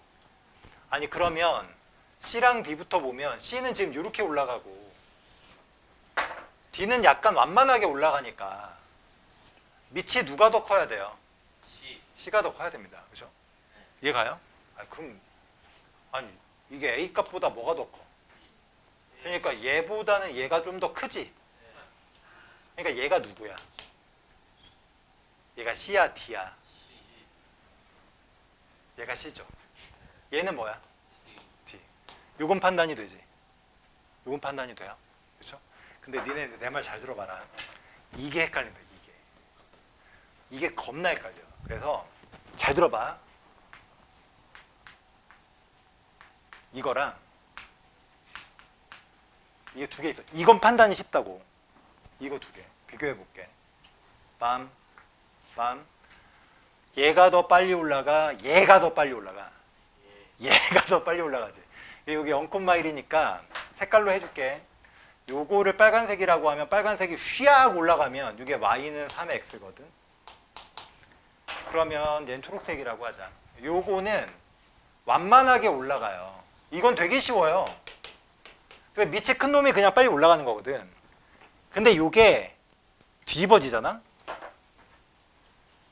Speaker 1: 아니 그러면 C랑 D부터 보면 C는 지금 이렇게 올라가고 D는 약간 완만하게 올라가니까 밑이 누가 더 커야 돼요? C가 더 커야 됩니다. 그죠? 이해가요? 아니, 그럼 아니 이게 A 값보다 뭐가 더 커? 그러니까 얘보다는 얘가 좀 더 크지? 그러니까 얘가 누구야? 얘가 C야 D야? 얘가 C죠. 얘는 뭐야? D. 요건 판단이 되지. 요건 판단이 돼요. 그렇죠? 근데 니네 내 말 잘 들어봐라. 이게 헷갈린다. 이게 겁나 헷갈려. 그래서 잘 들어봐. 이거랑 이게 두 개 있어. 이건 판단이 쉽다고. 이거 두 개 비교해 볼게. 빰, 빰. 얘가 더 빨리 올라가. 얘가 더 빨리 올라가. 얘가 더 빨리 올라가지. 여기 0,1이니까 색깔로 해줄게. 요거를 빨간색이라고 하면 빨간색이 휘악 올라가면 이게 y는 3의 x거든. 그러면 얘는 초록색이라고 하자. 요거는 완만하게 올라가요. 이건 되게 쉬워요. 밑이 큰 놈이 그냥 빨리 올라가는 거거든. 근데 요게 뒤집어지잖아.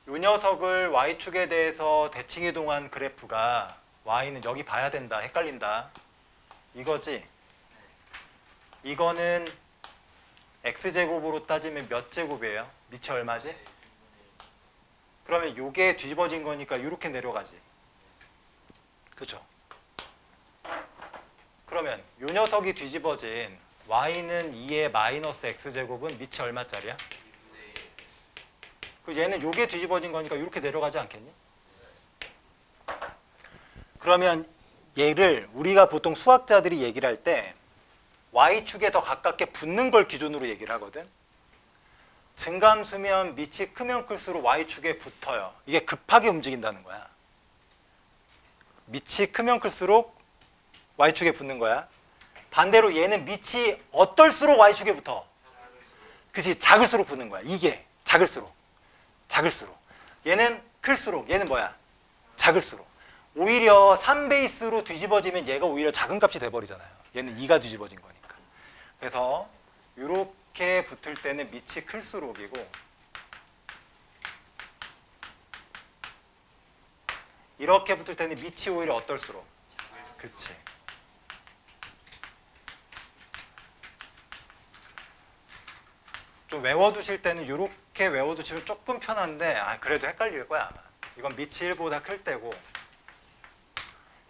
Speaker 1: 요 녀석을 y축에 대해서 대칭 이동한 그래프가 y는 여기 봐야 된다. 헷갈린다. 이거지. 이거는 x제곱으로 따지면 몇 제곱이에요? 밑이 얼마지? 그러면 요게 뒤집어진 거니까 이렇게 내려가지. 그죠? 그러면 요 녀석이 뒤집어진 y는 2의 마이너스 x제곱은 밑이 얼마짜리야? 그 얘는 요게 뒤집어진 거니까 이렇게 내려가지 않겠니? 그러면 얘를 우리가 보통 수학자들이 얘기를 할 때 y축에 더 가깝게 붙는 걸 기준으로 얘기를 하거든. 증감수면 밑이 크면 클수록 y축에 붙어요. 이게 급하게 움직인다는 거야. 밑이 크면 클수록 y축에 붙는 거야. 반대로 얘는 밑이 어떨수록 y축에 붙어. 그치? 작을수록 붙는 거야. 이게 작을수록. 얘는 클수록. 얘는 뭐야? 작을수록. 오히려 3베이스로 뒤집어지면 얘가 오히려 작은 값이 돼버리잖아요. 얘는 2가 뒤집어진 거니까. 그래서 이렇게 붙을 때는 밑이 클수록이고 이렇게 붙을 때는 밑이 오히려 어떨수록. 그치. 좀 외워두실 때는 이렇게 외워두시면 조금 편한데 그래도 헷갈릴 거야 아마. 이건 밑이 1보다 클 때고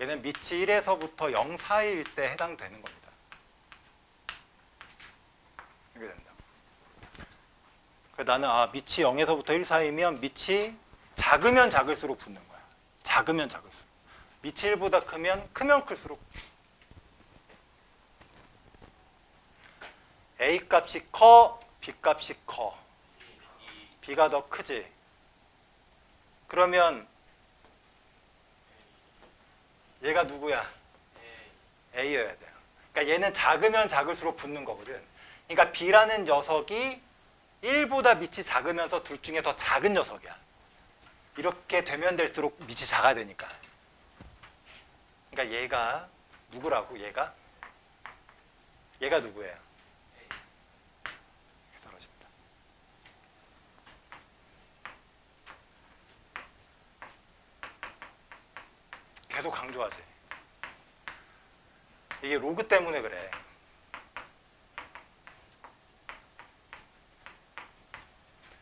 Speaker 1: 얘는 밑이 1에서부터 0 사이일 때 해당되는 겁니다. 이렇게 된다. 나는 밑이 0에서부터 1 사이면 밑이 작으면 작을수록 붙는 거야. 작으면 작을수록. 밑이 1보다 크면 클수록. A 값이 커, B 값이 커. B가 더 크지. 그러면 얘가 누구야? A여야 돼요. 그러니까 얘는 작으면 작을수록 붙는 거거든. 그러니까 B라는 녀석이 1보다 밑이 작으면서 둘 중에 더 작은 녀석이야. 이렇게 되면 될수록 밑이 작아야 되니까. 그러니까 얘가 누구라고? 얘가 누구예요? 떨어집니다. 계속 강조하지. 이게 로그 때문에 그래.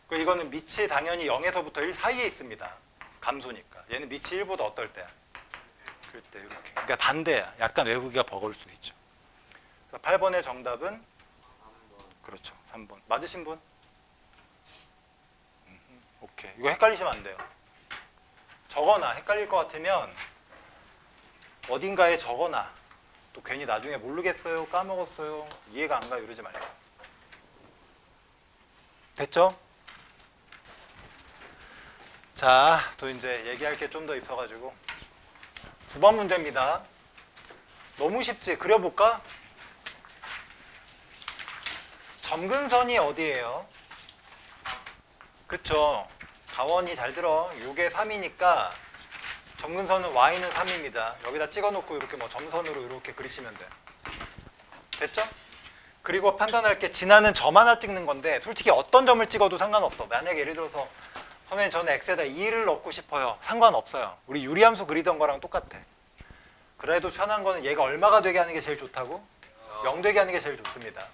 Speaker 1: 그리고 이거는 밑이 당연히 0에서부터 1 사이에 있습니다. 감소니까. 얘는 밑이 1보다 어떨 때야? 그럴 때 이렇게. 그러니까 반대야. 약간 외우기가 버거울 수도 있죠. 그래서 8번의 정답은
Speaker 2: 3번.
Speaker 1: 그렇죠. 3번. 맞으신 분? 오케이. 이거 헷갈리시면 안 돼요. 적어놔. 헷갈릴 것 같으면 어딘가에 적어놔. 또 괜히 나중에 모르겠어요. 까먹었어요. 이해가 안 가요. 이러지 말고. 됐죠? 자, 또 이제 얘기할 게 좀 더 있어가지고 9번 문제입니다. 너무 쉽지? 그려볼까? 점근선이 어디예요? 그쵸? 가원이 잘 들어. 요게 3이니까 점근선은 y는 3입니다. 여기다 찍어놓고 이렇게 뭐 점선으로 이렇게 그리시면 돼. 됐죠? 그리고 판단할 게 지나는 점 하나 찍는 건데 솔직히 어떤 점을 찍어도 상관없어. 만약에 예를 들어서 선생님 저는 x에다 2를 넣고 싶어요. 상관없어요. 우리 유리함수 그리던 거랑 똑같아. 그래도 편한 거는 얘가 얼마가 되게 하는 게 제일 좋다고? 0 되게 하는 게 제일 좋습니다.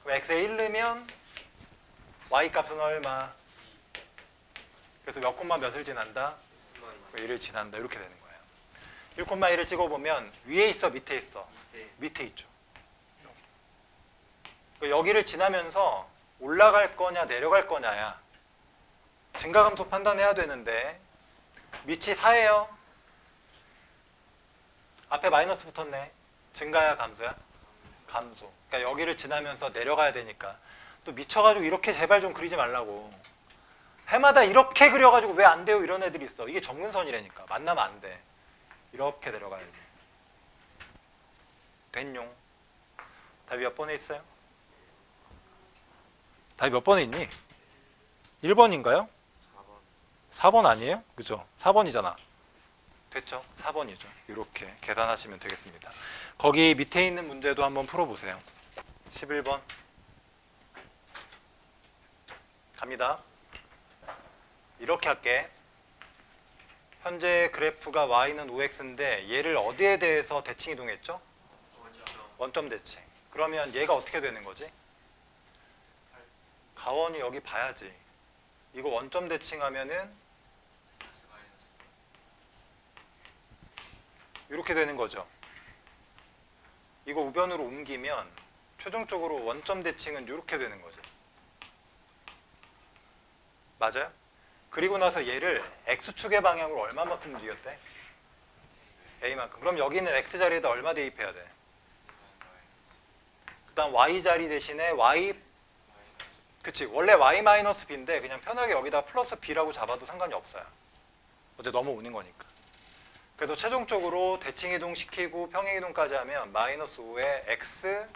Speaker 1: 그럼 x에 1 넣으면 y 값은 얼마? 그래서 몇 콤마 몇을 지난다? 1을 지난다. 이렇게 되는 거예요. 1,1을 찍어보면 위에 있어 밑에 있어? 밑에 있죠. 여기를 지나면서 올라갈 거냐 내려갈 거냐야. 증가감소 판단해야 되는데 밑이 4예요. 앞에 마이너스 붙었네. 증가야 감소야? 감소. 그러니까 여기를 지나면서 내려가야 되니까. 또 미쳐가지고 이렇게 제발 좀 그리지 말라고. 해마다 이렇게 그려가지고 왜 안 돼요? 이런 애들이 있어. 이게 정근선이라니까. 만나면 안 돼. 이렇게 내려가야지. 된용. 답이 몇 번에 있어요? 답이 몇 번에 있니? 1번인가요? 4번 아니에요? 그죠? 4번이잖아. 됐죠? 4번이죠. 이렇게 계산하시면 되겠습니다. 거기 밑에 있는 문제도 한번 풀어보세요. 11번 갑니다. 이렇게 할게. 현재 그래프가 y는 5x인데 얘를 어디에 대해서 대칭 이동했죠? 원점 대칭. 그러면 얘가 어떻게 되는 거지? 가원이 여기 봐야지. 이거 원점 대칭하면은 이렇게 되는 거죠. 이거 우변으로 옮기면 최종적으로 원점 대칭은 이렇게 되는 거지. 맞아요? 그리고 나서 얘를 x축의 방향으로 얼마만큼 움직였대? a만큼. 그럼 여기는 x자리에다 얼마 대입해야 돼? 그 다음 y자리 대신에 y, 그치, 원래 y-b인데 그냥 편하게 여기다 플러스 b라고 잡아도 상관이 없어요. 어제 넘어오는 거니까. 그래서 최종적으로 대칭 이동시키고 평행 이동까지 하면 마이너스 5에 x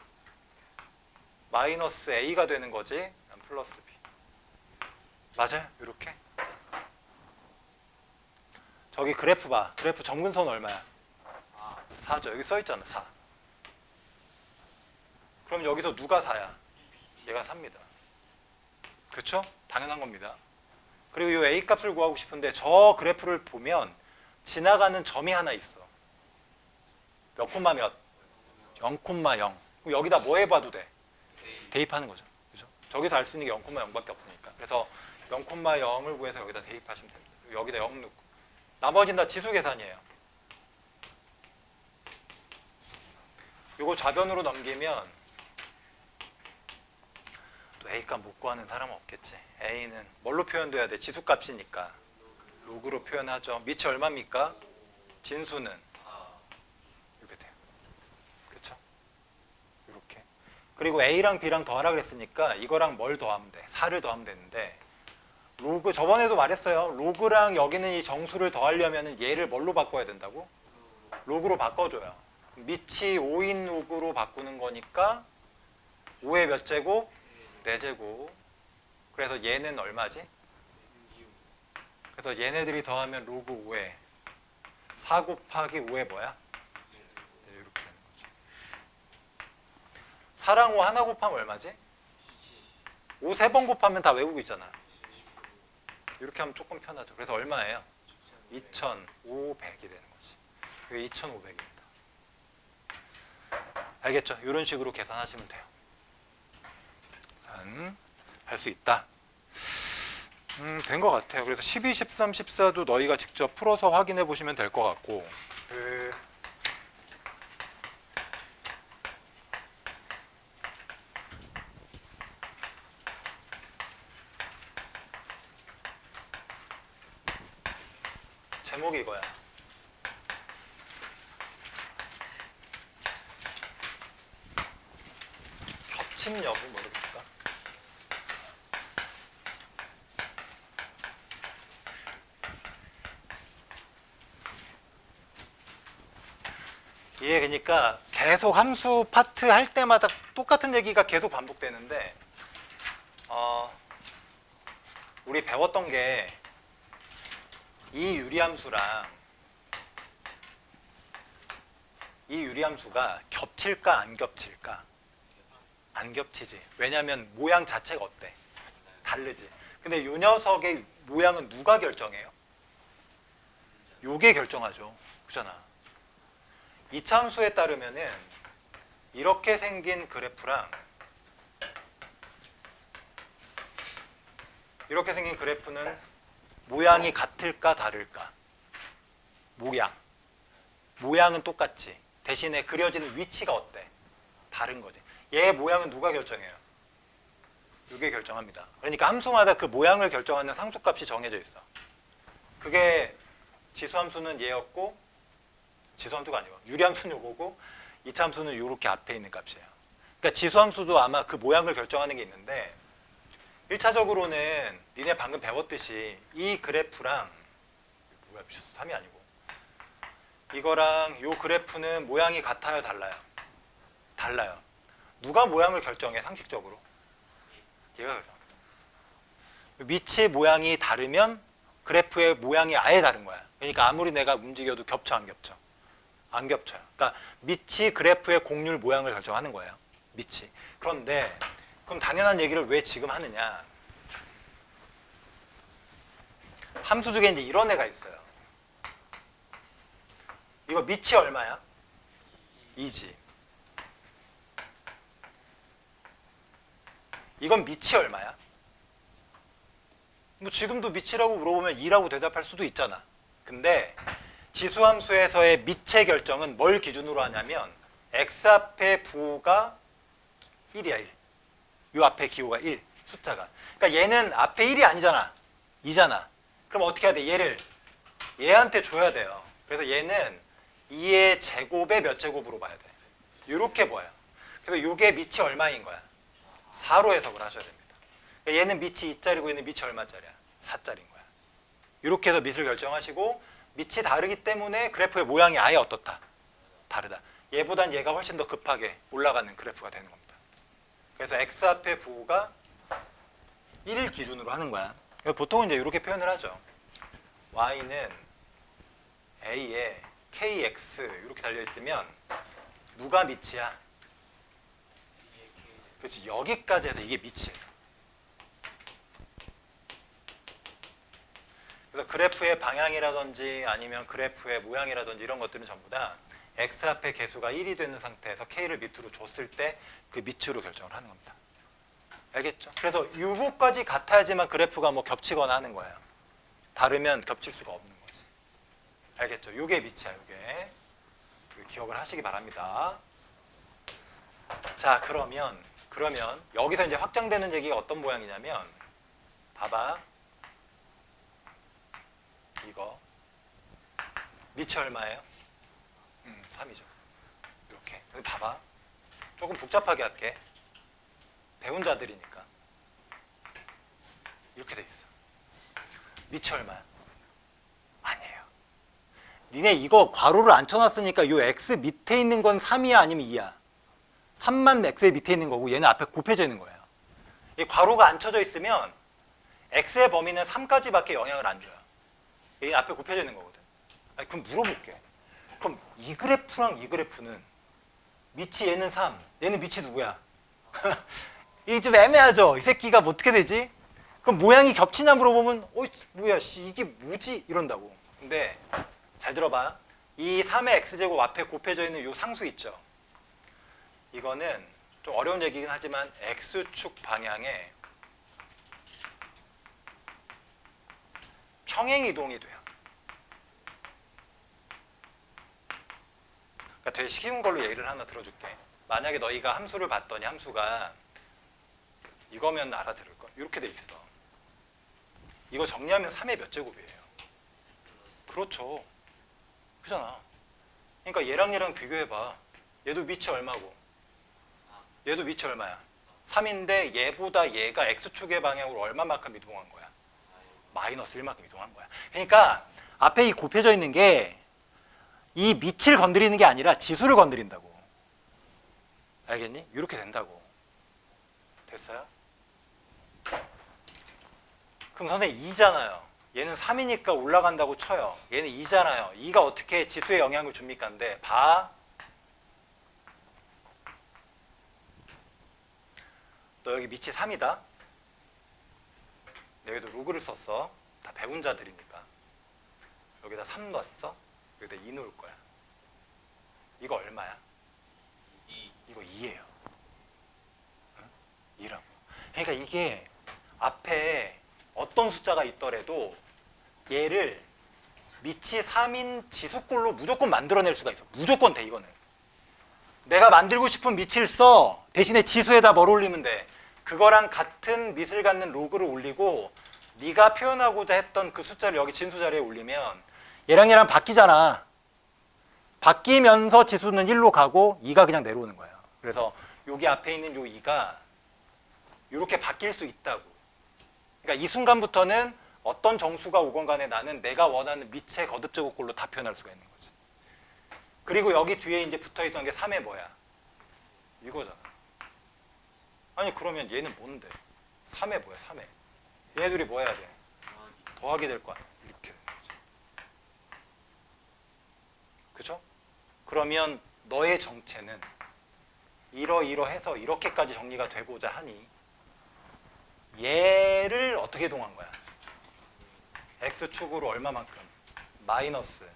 Speaker 1: 마이너스 a가 되는 거지. 플러스 b. 맞아요? 이렇게. 저기 그래프 봐. 그래프 점근선 얼마야? 4죠. 여기 써있잖아. 4. 그럼 여기서 누가 4야? 얘가 4입니다. 그렇죠? 당연한 겁니다. 그리고 이 a 값을 구하고 싶은데 저 그래프를 보면 지나가는 점이 하나 있어. 몇 콤마 몇? 0,0. 그럼 여기다 뭐 해봐도 돼? 대입하는 거죠. 그죠? 저기서 알 수 있는 게 0,0밖에 없으니까. 그래서 0,0을 구해서 여기다 대입하시면 됩니다. 여기다 0 넣고. 나머지는 다 지수 계산이에요. 이거 좌변으로 넘기면 또 A값 못 구하는 사람은 없겠지. A는 뭘로 표현돼야 돼? 지수값이니까. 로그로 표현하죠. 밑이 얼마입니까? 진수는 이렇게 돼요. 그렇죠? 이렇게. 그리고 A랑 B랑 더하라 그랬으니까 이거랑 뭘 더하면 돼? 4를 더하면 되는데 로그 저번에도 말했어요. 로그랑 여기는 이 정수를 더하려면 얘를 뭘로 바꿔야 된다고? 로그로 바꿔줘요. 밑이 5인 로그로 바꾸는 거니까 5의 몇 제곱? 4제곱. 그래서 얘는 얼마지? 그래서 얘네들이 더하면 로그 5에 4 곱하기 5에 뭐야? 네, 이렇게 되는 거죠. 4랑 5 하나 곱하면 얼마지? 5 3번 곱하면 다 외우고 있잖아. 이렇게 하면 조금 편하죠. 그래서 얼마예요? 2,500이 되는 거지. 이게 2,500입니다. 알겠죠? 이런 식으로 계산하시면 돼요. 할 수 있다. 된 것 같아요. 그래서 12, 13, 14도 너희가 직접 풀어서 확인해 보시면 될 것 같고 제목이 이거야. 겹침 여부 모르겠을까? 이게 그러니까 계속 함수 파트 할 때마다 똑같은 얘기가 계속 반복되는데 우리 배웠던 게 이 유리함수랑 이 유리함수가 겹칠까 안 겹칠까? 안 겹치지. 왜냐하면 모양 자체가 어때? 다르지. 근데 이 녀석의 모양은 누가 결정해요? 요게 결정하죠. 그잖아. 이차함수에 따르면은 이렇게 생긴 그래프랑 이렇게 생긴 그래프는 모양이 같을까 다를까? 모양은 똑같지. 대신에 그려지는 위치가 어때? 다른 거지. 얘 모양은 누가 결정해요? 이게 결정합니다. 그러니까 함수마다 그 모양을 결정하는 상수값이 정해져 있어. 그게 지수함수는 얘였고, 지수함수가 아니고 유리함수는 요거고, 이차함수는 요렇게 앞에 있는 값이에요. 그러니까 지수함수도 아마 그 모양을 결정하는 게 있는데 1차적으로는 니네 방금 배웠듯이 이 그래프랑 3이 아니고 이거랑 요 그래프는 모양이 같아요, 달라요? 달라요. 누가 모양을 결정해, 상식적으로? 얘가 결정합니다. 밑의 모양이 다르면 그래프의 모양이 아예 다른 거야. 그러니까 아무리 내가 움직여도 겹쳐, 안 겹쳐? 안 겹쳐요. 그러니까 밑이 그래프의 곡률 모양을 결정하는 거예요. 밑이. 그런데 그럼 당연한 얘기를 왜 지금 하느냐? 함수 중에 이제 이런 애가 있어요. 이거 밑이 얼마야? 2지. 이건 밑이 얼마야? 뭐 지금도 밑이라고 물어보면 2라고 대답할 수도 있잖아. 근데 지수함수에서의 밑의 결정은 뭘 기준으로 하냐면 x 앞에 부호가 1이야, 1. 요 앞에 기호가 1, 숫자가. 그러니까 얘는 앞에 1이 아니잖아. 2잖아. 그럼 어떻게 해야 돼? 얘를 얘한테 줘야 돼요. 그래서 얘는 2의 제곱에 몇 제곱으로 봐야 돼? 이렇게 봐요. 그래서 요게 밑이 얼마인 거야? 4로 해석을 하셔야 됩니다. 그러니까 얘는 밑이 2짜리고 얘는 밑이 얼마짜리야? 4짜리인 거야. 이렇게 해서 밑을 결정하시고 밑이 다르기 때문에 그래프의 모양이 아예 어떻다? 다르다. 얘보단 얘가 훨씬 더 급하게 올라가는 그래프가 되는 겁니다. 그래서 x 앞에 부호가 1 기준으로 하는 거야. 보통은 이제 이렇게 표현을 하죠. y는 a에 kx 이렇게 달려 있으면 누가 밑이야? 그렇지. 여기까지 해서 이게 밑이에요. 그래서 그래프의 방향이라든지 아니면 그래프의 모양이라든지 이런 것들은 전부 다 x 앞에 개수가 1이 되는 상태에서 k를 밑으로 줬을 때 그 밑으로 결정을 하는 겁니다. 알겠죠? 그래서 요거까지 같아야지만 그래프가 뭐 겹치거나 하는 거예요. 다르면 겹칠 수가 없는 거지. 알겠죠? 요게 밑이야, 요게. 기억을 하시기 바랍니다. 자, 그러면 여기서 이제 확장되는 얘기가 어떤 모양이냐면 봐봐. 이거 밑이 얼마예요? 3이죠. 이렇게. 그래서 봐봐. 조금 복잡하게 할게. 배운 자들이니까. 이렇게 돼 있어. 밑이 얼마야? 아니에요. 니네 이거 괄호를 안 쳐놨으니까 요 x 밑에 있는 건 3이야 아니면 2야? 3만 x의 밑에 있는 거고 얘는 앞에 곱해져 있는 거예요. 이 괄호가 안 쳐져 있으면 x의 범위는 3까지밖에 영향을 안 줘요. 얘는 앞에 곱해져 있는 거거든. 아니, 그럼 물어볼게. 그럼 이 그래프랑 이 그래프는 밑이 얘는 3, 얘는 밑이 누구야? 이게 좀 애매하죠? 이 새끼가 뭐 어떻게 되지? 그럼 모양이 겹치냐 물어보면 뭐야 씨 이게 뭐지? 이런다고. 근데 잘 들어봐. 이 3의 x제곱 앞에 곱해져 있는 이 상수 있죠? 이거는 좀 어려운 얘기긴 하지만 x축 방향에 평행이동이 돼요. 그러니까 되게 쉬운 걸로 예를 하나 들어줄게. 만약에 너희가 함수를 봤더니 함수가 이거면 알아들을걸? 이렇게 돼 있어. 이거 정리하면 3의 몇 제곱이에요? 그렇죠. 그잖아. 그러니까 얘랑 비교해봐. 얘도 밑이 얼마고 얘도 밑이 얼마야? 3인데 얘보다 얘가 x축의 방향으로 얼마만큼 이동한 거야? 마이너스 1만큼 이동한 거야. 그러니까 앞에 이 곱해져 있는 게 이 밑을 건드리는 게 아니라 지수를 건드린다고. 알겠니? 이렇게 된다고. 됐어요? 그럼 선생님 2잖아요. 얘는 3이니까 올라간다고 쳐요. 얘는 2잖아요. 2가 어떻게 지수에 영향을 줍니까? 근데 봐. 너 여기 밑이 3이다. 여기도 로그를 썼어. 다 배운 자들이니까. 여기다 3 넣었어. 여기다 2 넣을 거야. 이거 얼마야? 2. 이거 2예요. 응? 2라고. 그러니까 이게 앞에 어떤 숫자가 있더라도 얘를 밑이 3인 지수꼴로 무조건 만들어낼 수가 있어. 무조건 돼 이거는. 내가 만들고 싶은 밑을 써. 대신에 지수에다 뭘 올리면 돼. 그거랑 같은 밑을 갖는 로그를 올리고 네가 표현하고자 했던 그 숫자를 여기 진수 자리에 올리면 얘랑 바뀌잖아. 바뀌면서 지수는 1로 가고 2가 그냥 내려오는 거예요. 그래서 여기 앞에 있는 요 2가 이렇게 바뀔 수 있다고. 그러니까 이 순간부터는 어떤 정수가 오건 간에 나는 내가 원하는 밑의 거듭 제곱꼴로 다 표현할 수가 있는 거지. 그리고 여기 뒤에 이제 붙어있던 게 3의 뭐야? 이거잖아. 아니 그러면 얘는 뭔데? 3의 뭐야? 3의. 얘네들이 뭐 해야 돼? 더하게 될 거 아니야. 이렇게 되는 거지. 그죠? 그러면 너의 정체는 이러이러해서 이렇게까지 정리가 되고자 하니 얘를 어떻게 이동한 거야? x축으로 얼마만큼? 마이너스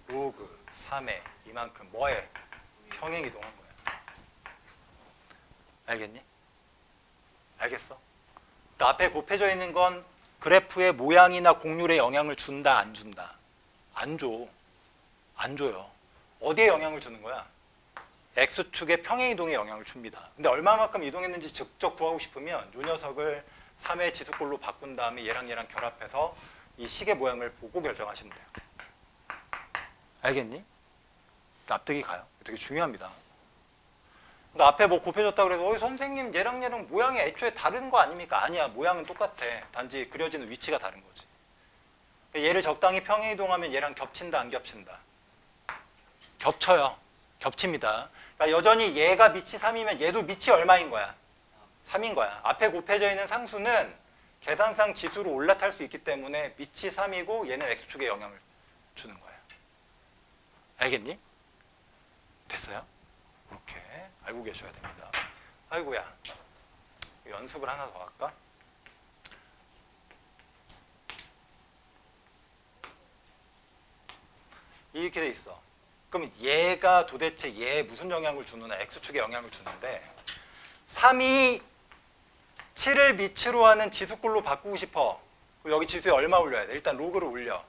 Speaker 1: 로그 3에 이만큼 뭐해? 평행 이동한 거야. 알겠니? 알겠어? 그러니까 앞에 곱해져 있는 건 그래프의 모양이나 곡률에 영향을 준다 안 준다? 안 줘. 안 줘요. 어디에 영향을 주는 거야? x축의 평행 이동에 영향을 줍니다. 근데 얼마만큼 이동했는지 직접 구하고 싶으면 이 녀석을 3의 지수꼴로 바꾼 다음에 얘랑 결합해서 이 식의 모양을 보고 결정하시면 돼요. 알겠니? 납득이 가요. 되게 중요합니다. 그러니까 앞에 뭐 곱해졌다고 그래서 선생님 얘랑 모양이 애초에 다른 거 아닙니까? 아니야. 모양은 똑같아. 단지 그려지는 위치가 다른 거지. 얘를 적당히 평행 이동하면 얘랑 겹친다 안 겹친다? 겹쳐요. 겹칩니다. 그러니까 여전히 얘가 밑이 3이면 얘도 밑이 얼마인 거야? 3인 거야. 앞에 곱해져 있는 상수는 계산상 지수로 올라탈 수 있기 때문에 밑이 3이고 얘는 x축에 영향을 주는 거예요. 알겠니? 됐어요? 그렇게 알고 계셔야 됩니다. 아이고야. 연습을 하나 더 할까? 이렇게 돼 있어. 그럼 얘가 도대체 얘에 무슨 영향을 주느냐? x축에 영향을 주는데 3이 7을 밑으로 하는 지수꼴로 바꾸고 싶어. 그럼 여기 지수에 얼마 올려야 돼? 일단 로그를 올려.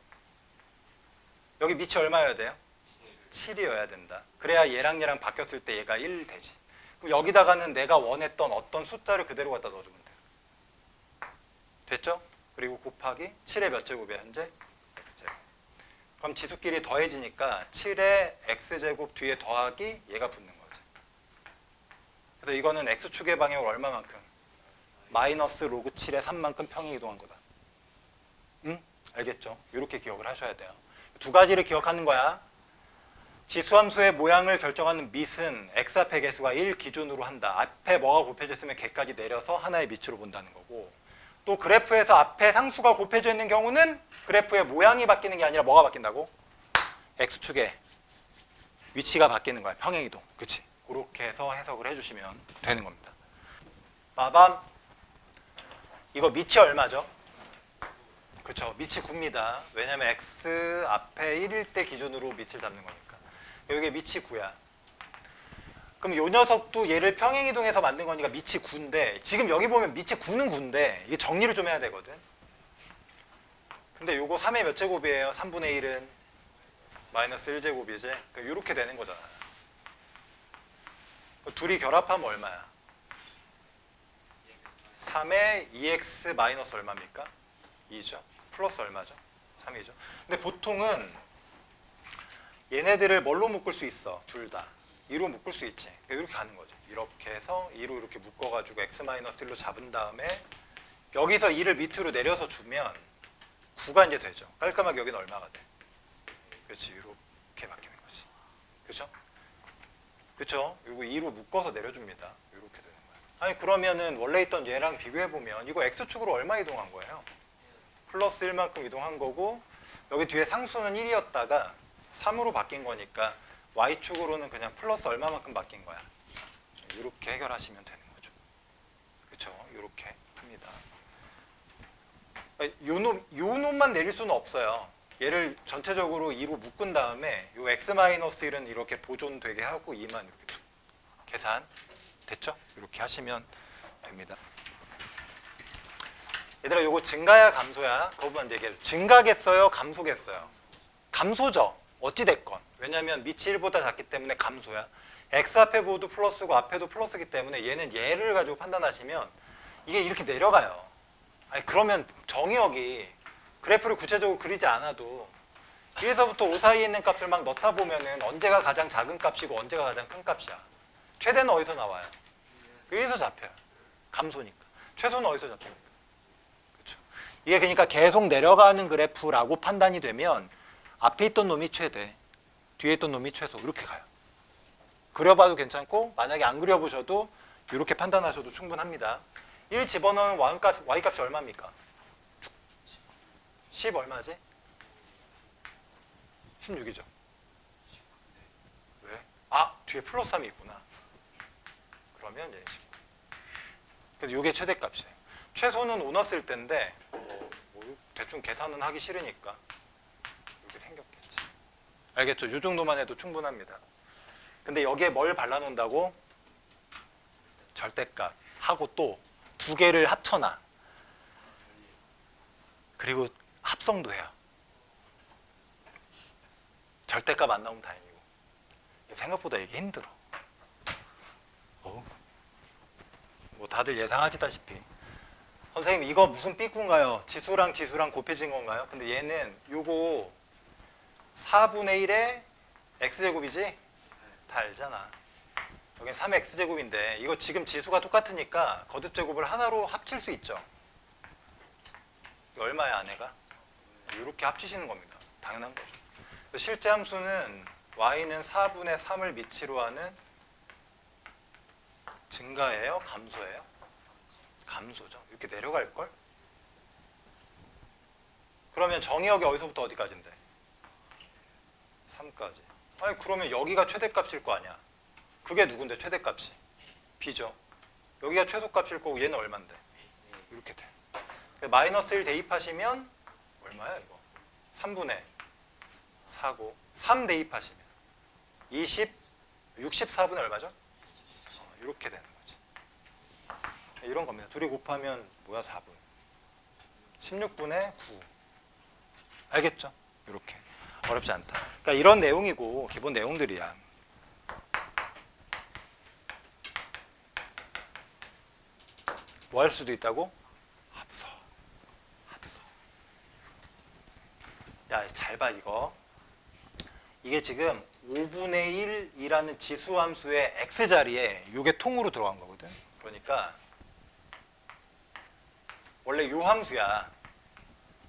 Speaker 1: 여기 밑이 얼마여야 돼요? 7이어야 된다. 그래야 얘랑 바뀌었을 때 얘가 1 되지. 그럼 여기다가는 내가 원했던 어떤 숫자를 그대로 갖다 넣어주면 돼요. 됐죠? 그리고 곱하기 7의 몇 제곱이야 현재? x제곱. 그럼 지수끼리 더해지니까 7의 x제곱 뒤에 더하기 얘가 붙는 거지. 그래서 이거는 x축의 방향으로 얼마만큼? 마이너스 로그 7의 3만큼 평행 이동한 거다. 응? 알겠죠? 이렇게 기억을 하셔야 돼요. 두 가지를 기억하는 거야. 지수함수의 모양을 결정하는 밑은 x 앞의 개수가 1 기준으로 한다. 앞에 뭐가 곱해져 있으면 걔까지 내려서 하나의 밑으로 본다는 거고, 또 그래프에서 앞에 상수가 곱해져 있는 경우는 그래프의 모양이 바뀌는 게 아니라 뭐가 바뀐다고? x축의 위치가 바뀌는 거야. 평행 이동. 그치? 그렇게 해서 해석을 해주시면 되는 겁니다. 빠밤. 이거 밑이 얼마죠? 그쵸? 밑이 9입니다. 왜냐면 x 앞에 1일 때 기준으로 밑을 잡는 거니까. 여기 밑이 9야. 그럼 요 녀석도 얘를 평행이동해서 만든 거니까 밑이 9인데, 지금 여기 보면 밑이 9는 9인데 이게 정리를 좀 해야 되거든. 근데 요거 3의 몇 제곱이에요? 3분의 1은 마이너스 1제곱이지. 그러니까 이렇게 되는 거잖아. 둘이 결합하면 얼마야? 3의 2x 마이너스 얼마입니까? 2죠. 플러스 얼마죠? 3이죠. 근데 보통은 얘네들을 뭘로 묶을 수 있어? 둘 다. 2로 묶을 수 있지. 그러니까 이렇게 가는 거죠. 이렇게 해서 2로 이렇게 묶어가지고 x-1로 잡은 다음에 여기서 2를 밑으로 내려서 주면 9가 이제 되죠. 깔끔하게 여기는 얼마가 돼? 그렇지. 이렇게 바뀌는 거지. 그렇죠? 그렇죠? 이거 2로 묶어서 내려줍니다. 이렇게 되는 거야. 아니 그러면은 원래 있던 얘랑 비교해보면 이거 x축으로 얼마 이동한 거예요? 플러스 1만큼 이동한 거고, 여기 뒤에 상수는 1이었다가 3으로 바뀐 거니까 y축으로는 그냥 플러스 얼마만큼 바뀐 거야. 이렇게 해결하시면 되는 거죠. 그렇죠? 이렇게 합니다. 요 놈만 내릴 수는 없어요. 얘를 전체적으로 2로 묶은 다음에 요 x-1은 이렇게 보존되게 하고 2만 이렇게 계산 됐죠? 이렇게 하시면 됩니다. 얘들아 요거 증가야 감소야? 그거만 얘기해. 증가겠어요? 감소겠어요? 감소죠. 어찌됐건. 왜냐면 밑이 1보다 작기 때문에 감소야. x 앞에 부호도 플러스고 앞에도 플러스기 때문에 얘는 얘를 가지고 판단하시면 이게 이렇게 내려가요. 아니 그러면 정의역이 그래프를 구체적으로 그리지 않아도 1에서부터 5 사이에 있는 값을 막 넣다 보면은 언제가 가장 작은 값이고 언제가 가장 큰 값이야. 최대는 어디서 나와요? 여기서 잡혀요. 감소니까. 최소는 어디서 잡힙니까? 그렇죠. 이게 그러니까 계속 내려가는 그래프라고 판단이 되면 앞에 있던 놈이 최대, 뒤에 있던 놈이 최소 이렇게 가요. 그려봐도 괜찮고 만약에 안 그려보셔도 이렇게 판단하셔도 충분합니다. 1 집어넣은 y값이 얼마입니까? 10 얼마지? 16이죠. 왜? 아, 뒤에 플러스 3이 있구나. 그러면 이제 19. 그래서 이게 최대값이에요. 최소는 5 넣었을 때인데 뭐 대충 계산은 하기 싫으니까 이렇게 생겼겠지. 알겠죠? 이 정도만 해도 충분합니다. 근데 여기에 뭘 발라놓는다고? 절대값 하고 또 두 개를 합쳐놔. 그리고 합성도 해요. 절대값 안 나오면 다행이고. 생각보다 이게 힘들어. 뭐 다들 예상하시다시피 선생님 이거 무슨 삐꾸인가요? 지수랑 지수랑 곱해진 건가요? 근데 얘는 요거 4분의 1의 x제곱이지? 다 알잖아. 여긴 3x제곱인데 이거 지금 지수가 똑같으니까 거듭제곱을 하나로 합칠 수 있죠. 얼마야 아내가? 이렇게 합치시는 겁니다. 당연한 거죠. 실제 함수는 y는 4분의 3을 미치로 하는 증가예요? 감소예요? 감소죠. 이렇게 내려갈걸? 그러면 정의역이 어디서부터 어디까지인데? 3까지. 아니 그러면 여기가 최대값일 거 아니야. 그게 누군데 최대값이? b죠. 여기가 최소값일 거고 얘는 얼만데? 이렇게 돼. 마이너스 1 대입하시면 얼마야 이거? 3분의 4고 3 대입하시면 20, 64분의 얼마죠? 이렇게 되는 거지. 이런 겁니다. 둘이 곱하면 뭐야 4분. 16분의 9. 알겠죠? 이렇게. 어렵지 않다. 그러니까 이런 내용이고 기본 내용들이야. 뭐 할 수도 있다고? 합서. 야, 잘 봐 이거. 이게 지금 5분의 1이라는 지수함수의 x자리에 이게 통으로 들어간 거거든. 그러니까 원래 요 함수야.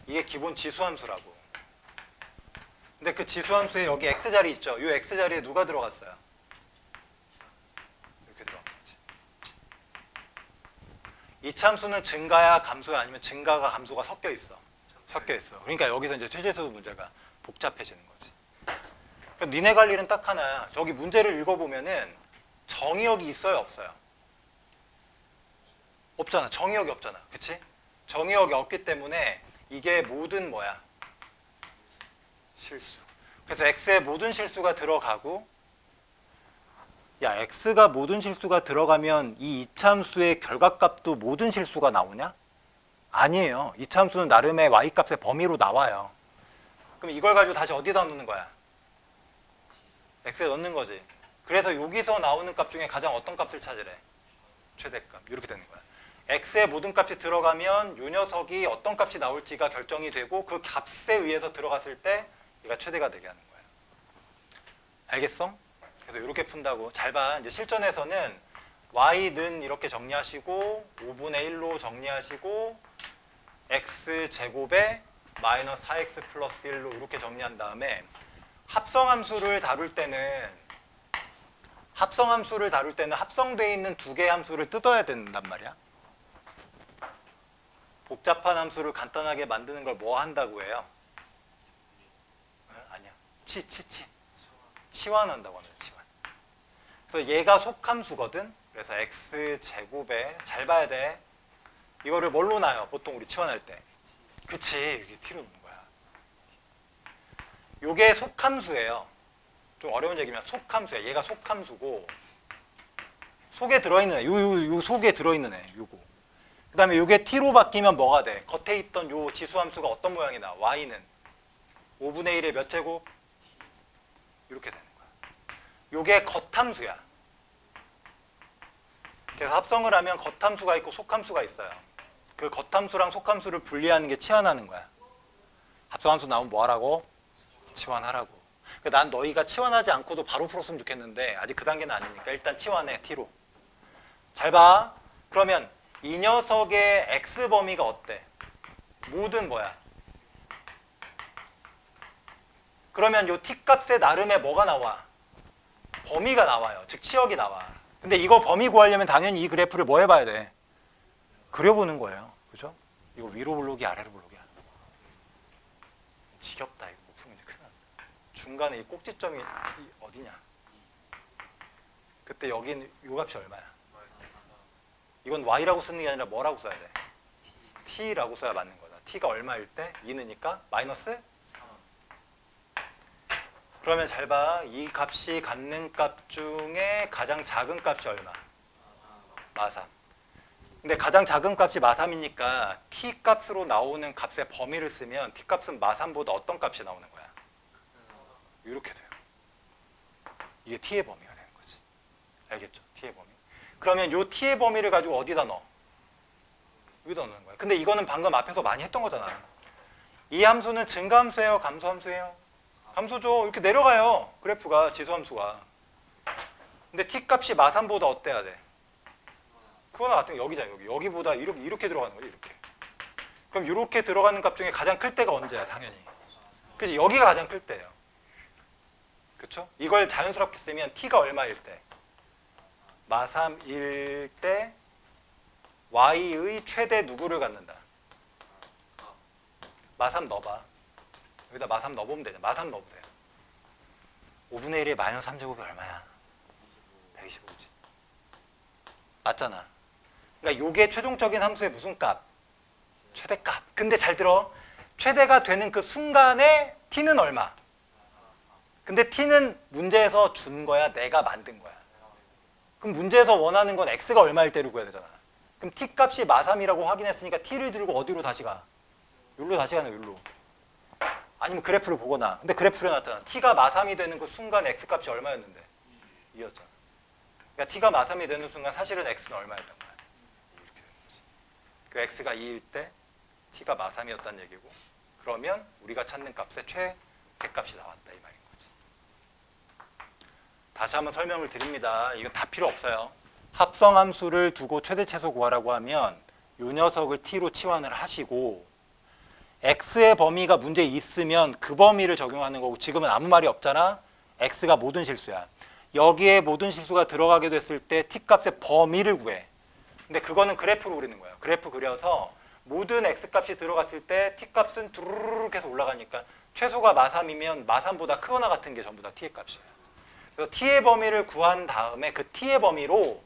Speaker 1: 이게 기본 지수함수라고. 근데 그 지수함수에 여기 x자리 있죠. 이 x자리에 누가 들어갔어요? 이렇게 들어간 거지. 이 참수는 증가야 감소야 아니면 증가가 감소가 섞여 있어. 섞여 있어. 그러니까 여기서 이제 최저에서도 문제가 복잡해지는 거지. 니네 갈 일은 딱 하나야. 저기 문제를 읽어보면은 정의역이 있어요 없어요? 없잖아. 정의역이 없잖아. 그치? 정의역이 없기 때문에 이게 모든 뭐야? 실수. 그래서 x의 모든 실수가 들어가고 야 x가 모든 실수가 들어가면 이 이차함수의 결과값도 모든 실수가 나오냐? 아니에요. 이차함수는 나름의 y값의 범위로 나와요. 그럼 이걸 가지고 다시 어디다 넣는 거야? x에 넣는 거지. 그래서 여기서 나오는 값 중에 가장 어떤 값을 찾으래? 최대값. 이렇게 되는 거야. x의 모든 값이 들어가면 이 녀석이 어떤 값이 나올지가 결정이 되고 그 값에 의해서 들어갔을 때 얘가 최대가 되게 하는 거야. 알겠어? 그래서 이렇게 푼다고. 잘 봐. 이제 실전에서는 y는 이렇게 정리하시고 5분의 1로 정리하시고 x제곱에 마이너스 4x 플러스 1로 이렇게 정리한 다음에 합성함수를 다룰 때는 합성되어 있는 두 개의 함수를 뜯어야 된단 말이야. 복잡한 함수를 간단하게 만드는 걸 뭐 한다고 해요? 아니야. 치환한다고 합니다. 치환. 그래서 얘가 속함수거든. 그래서 x제곱에 잘 봐야 돼. 이거를 뭘로 놔요? 보통 우리 치환할 때. 그치. 이렇게 t로 놓는 거야. 요게 속함수예요. 좀 어려운 얘기면 속함수야. 얘가 속함수고 속에 들어있는 애. 요 속에 들어있는 애. 요거. 그 다음에 이게 t로 바뀌면 뭐가 돼? 겉에 있던 요 지수함수가 어떤 모양이 나와? y는 5분의 1의 몇 제곱? 이렇게 되는 거야. 요게 겉함수야. 그래서 합성을 하면 겉함수가 있고 속함수가 있어요. 그 겉함수랑 속함수를 분리하는 게 치환하는 거야. 합성함수 나오면 뭐 하라고? 치환하라고. 난 너희가 치환하지 않고도 바로 풀었으면 좋겠는데 아직 그 단계는 아니니까 일단 치환해, t로. 잘 봐. 그러면 이 녀석의 x 범위가 어때? 모든 뭐야? 그러면 요 t 값의 나름의 뭐가 나와? 범위가 나와요. 즉 치역이 나와. 근데 이거 범위 구하려면 당연히 이 그래프를 뭐 해봐야 돼? 그려보는 거예요. 그죠? 이거 위로 블록이 아래로 블록이야. 지겹다. 이거 목숨 이제 큰일 난다. 중간에 이 꼭지점이 어디냐? 그때 여긴 요 값이 얼마야? 이건 y라고 쓰는 게 아니라 뭐라고 써야 돼? t라고 써야 맞는 거다. t가 얼마일 때? 2느니까 마이너스? 그러면 잘 봐. 이 값이 갖는 값 중에 가장 작은 값이 얼마? 마3. 근데 가장 작은 값이 마3이니까 t 값으로 나오는 값의 범위를 쓰면 t 값은 마3보다 어떤 값이 나오는 거야? 이렇게 돼요. 이게 t의 범위가 되는 거지. 알겠죠? t의 범위. 그러면 요 t의 범위를 가지고 어디다 넣어? 여기다 넣는 거야. 근데 이거는 방금 앞에서 많이 했던 거잖아. 이 함수는 증가함수예요? 감소함수예요? 감소죠. 이렇게 내려가요. 그래프가 지수함수가. 근데 t 값이 마3보다 어때야 돼? 그거나 같은 거 여기잖아. 여기보다 이렇게 들어가는 거지. 이렇게. 그럼 이렇게 들어가는 값 중에 가장 클 때가 언제야? 당연히. 그치? 여기가 가장 클 때예요. 그쵸? 이걸 자연스럽게 쓰면 t가 얼마일 때? 마3일 때 y의 최대 누구를 갖는다? 마3 넣어봐. 여기다 마3 넣어보면 되냐? 마3 넣어보세요. 5분의 1의 마이너스 3제곱이 얼마야? 125지. 맞잖아. 그러니까 요게 최종적인 함수의 무슨 값? 최대값. 근데 잘 들어. 최대가 되는 그 순간에 t는 얼마? 근데 t는 문제에서 준 거야? 내가 만든 거야? 그럼 문제에서 원하는 건 x가 얼마일 때를 구해야 되잖아. 그럼 t 값이 마3이라고 확인했으니까 t를 들고 어디로 다시 가? 여기로 다시 가는 여기로. 아니면 그래프를 보거나. 근데 그래프를 해놨잖아. t가 마3이 되는 그 순간 x값이 얼마였는데? 2였잖아. 그러니까 t가 마3이 되는 순간 사실은 x는 얼마였던 거야? 이렇게 되는 거지. 그 x가 2일 때 t가 마3이었다는 얘기고, 그러면 우리가 찾는 값의 최대값이 나왔다 이 말인 거지. 다시 한번 설명을 드립니다. 이건 다 필요 없어요. 합성함수를 두고 최대최소 구하라고 하면 요 녀석을 t로 치환을 하시고 x의 범위가 문제에 있으면 그 범위를 적용하는 거고, 지금은 아무 말이 없잖아. x가 모든 실수야. 여기에 모든 실수가 들어가게 됐을 때 t값의 범위를 구해. 근데 그거는 그래프로 그리는 거야. 그래프 그려서 모든 x값이 들어갔을 때 t값은 두루루룩 해서 올라가니까 최소가 마3이면 마3보다 크거나 같은 게 전부 다 t의 값이에요. 그래서 t의 범위를 구한 다음에 그 t의 범위로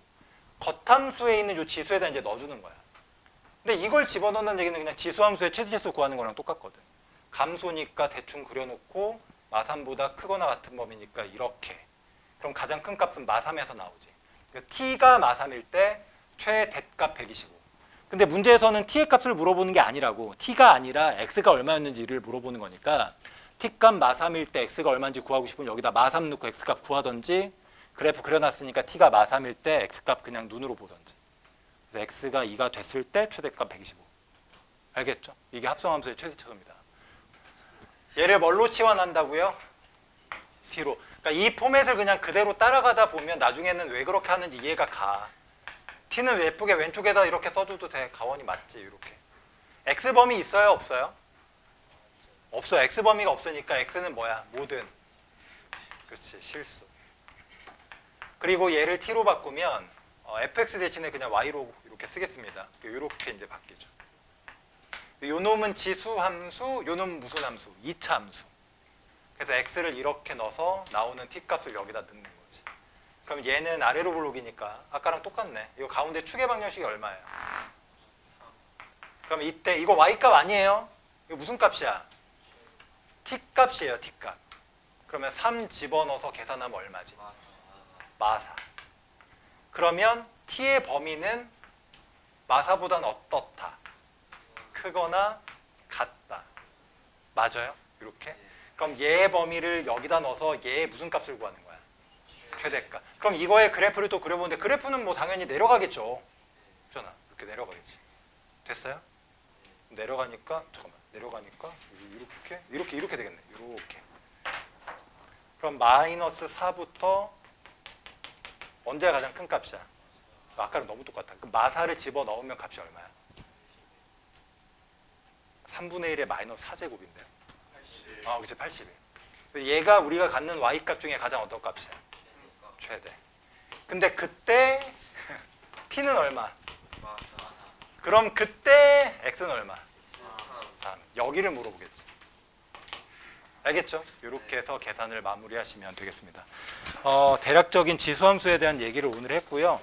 Speaker 1: 겉함수에 있는 이 지수에다 이제 넣어주는 거야. 근데 이걸 집어넣는 얘기는 그냥 지수함수의 최대치수 구하는 거랑 똑같거든. 감소니까 대충 그려놓고 마3보다 크거나 같은 범위니까 이렇게. 그럼 가장 큰 값은 마3에서 나오지. 그러니까 t가 마3일 때 최대값 125. 근데 문제에서는 t의 값을 물어보는 게 아니라고. t가 아니라 x가 얼마였는지를 물어보는 거니까 t값 마3일 때 x가 얼마인지 구하고 싶으면 여기다 마3 넣고 x값 구하던지, 그래프 그려놨으니까 t가 마3일 때 x값 그냥 눈으로 보던지. 그래서 x가 2가 됐을 때 최대값 125. 알겠죠? 이게 합성함수의 최대차수입니다. 얘를 뭘로 치환한다고요? t로. 그러니까 이 포맷을 그냥 그대로 따라가다 보면 나중에는 왜 그렇게 하는지 이해가 가. t는 예쁘게 왼쪽에다 이렇게 써줘도 돼. 가원이 맞지 이렇게. x범위 있어요? 없어요? 없어. x범위가 없으니까 x는 뭐야? 모든. 그렇지. 실수. 그리고 얘를 t로 바꾸면 fx 대신에 그냥 y로 이렇게 쓰겠습니다. 이렇게 이제 바뀌죠. 요 놈은 지수함수, 요 놈은 무슨 함수? 2차 함수. 그래서 x를 이렇게 넣어서 나오는 t값을 여기다 넣는 거지. 그럼 얘는 아래로 블록이니까 아까랑 똑같네. 이거 가운데 축의 방정식이 얼마예요? 그럼 이때 이거 y값 아니에요? 이거 무슨 값이야? t값이에요. t값. 그러면 3 집어넣어서 계산하면 얼마지? 마4. 그러면 t의 범위는 마사보다는 어떻다. 크거나 같다. 맞아요? 이렇게. 그럼 얘의 범위를 여기다 넣어서 얘의 무슨 값을 구하는 거야? 최대값. 그럼 이거의 그래프를 또 그려보는데 그래프는 뭐 당연히 내려가겠죠. 그잖아. 이렇게 내려가겠지. 됐어요? 내려가니까 잠깐만. 내려가니까 이렇게 되겠네. 이렇게. 그럼 마이너스 4부터 언제가 가장 큰 값이야? 아까랑 너무 똑같다. 그럼 마사를 집어넣으면 값이 얼마야? 3분의 1의 마이너스 4제곱인데요. 아, 그치, 81. 얘가 우리가 갖는 y값 중에 가장 어떤 값이야? 최대. 근데 그때 t는 얼마? 그럼 그때 x는 얼마? 3. 여기를 물어보겠지. 알겠죠? 이렇게 해서 계산을 마무리하시면 되겠습니다. 대략적인 지수함수에 대한 얘기를 오늘 했고요.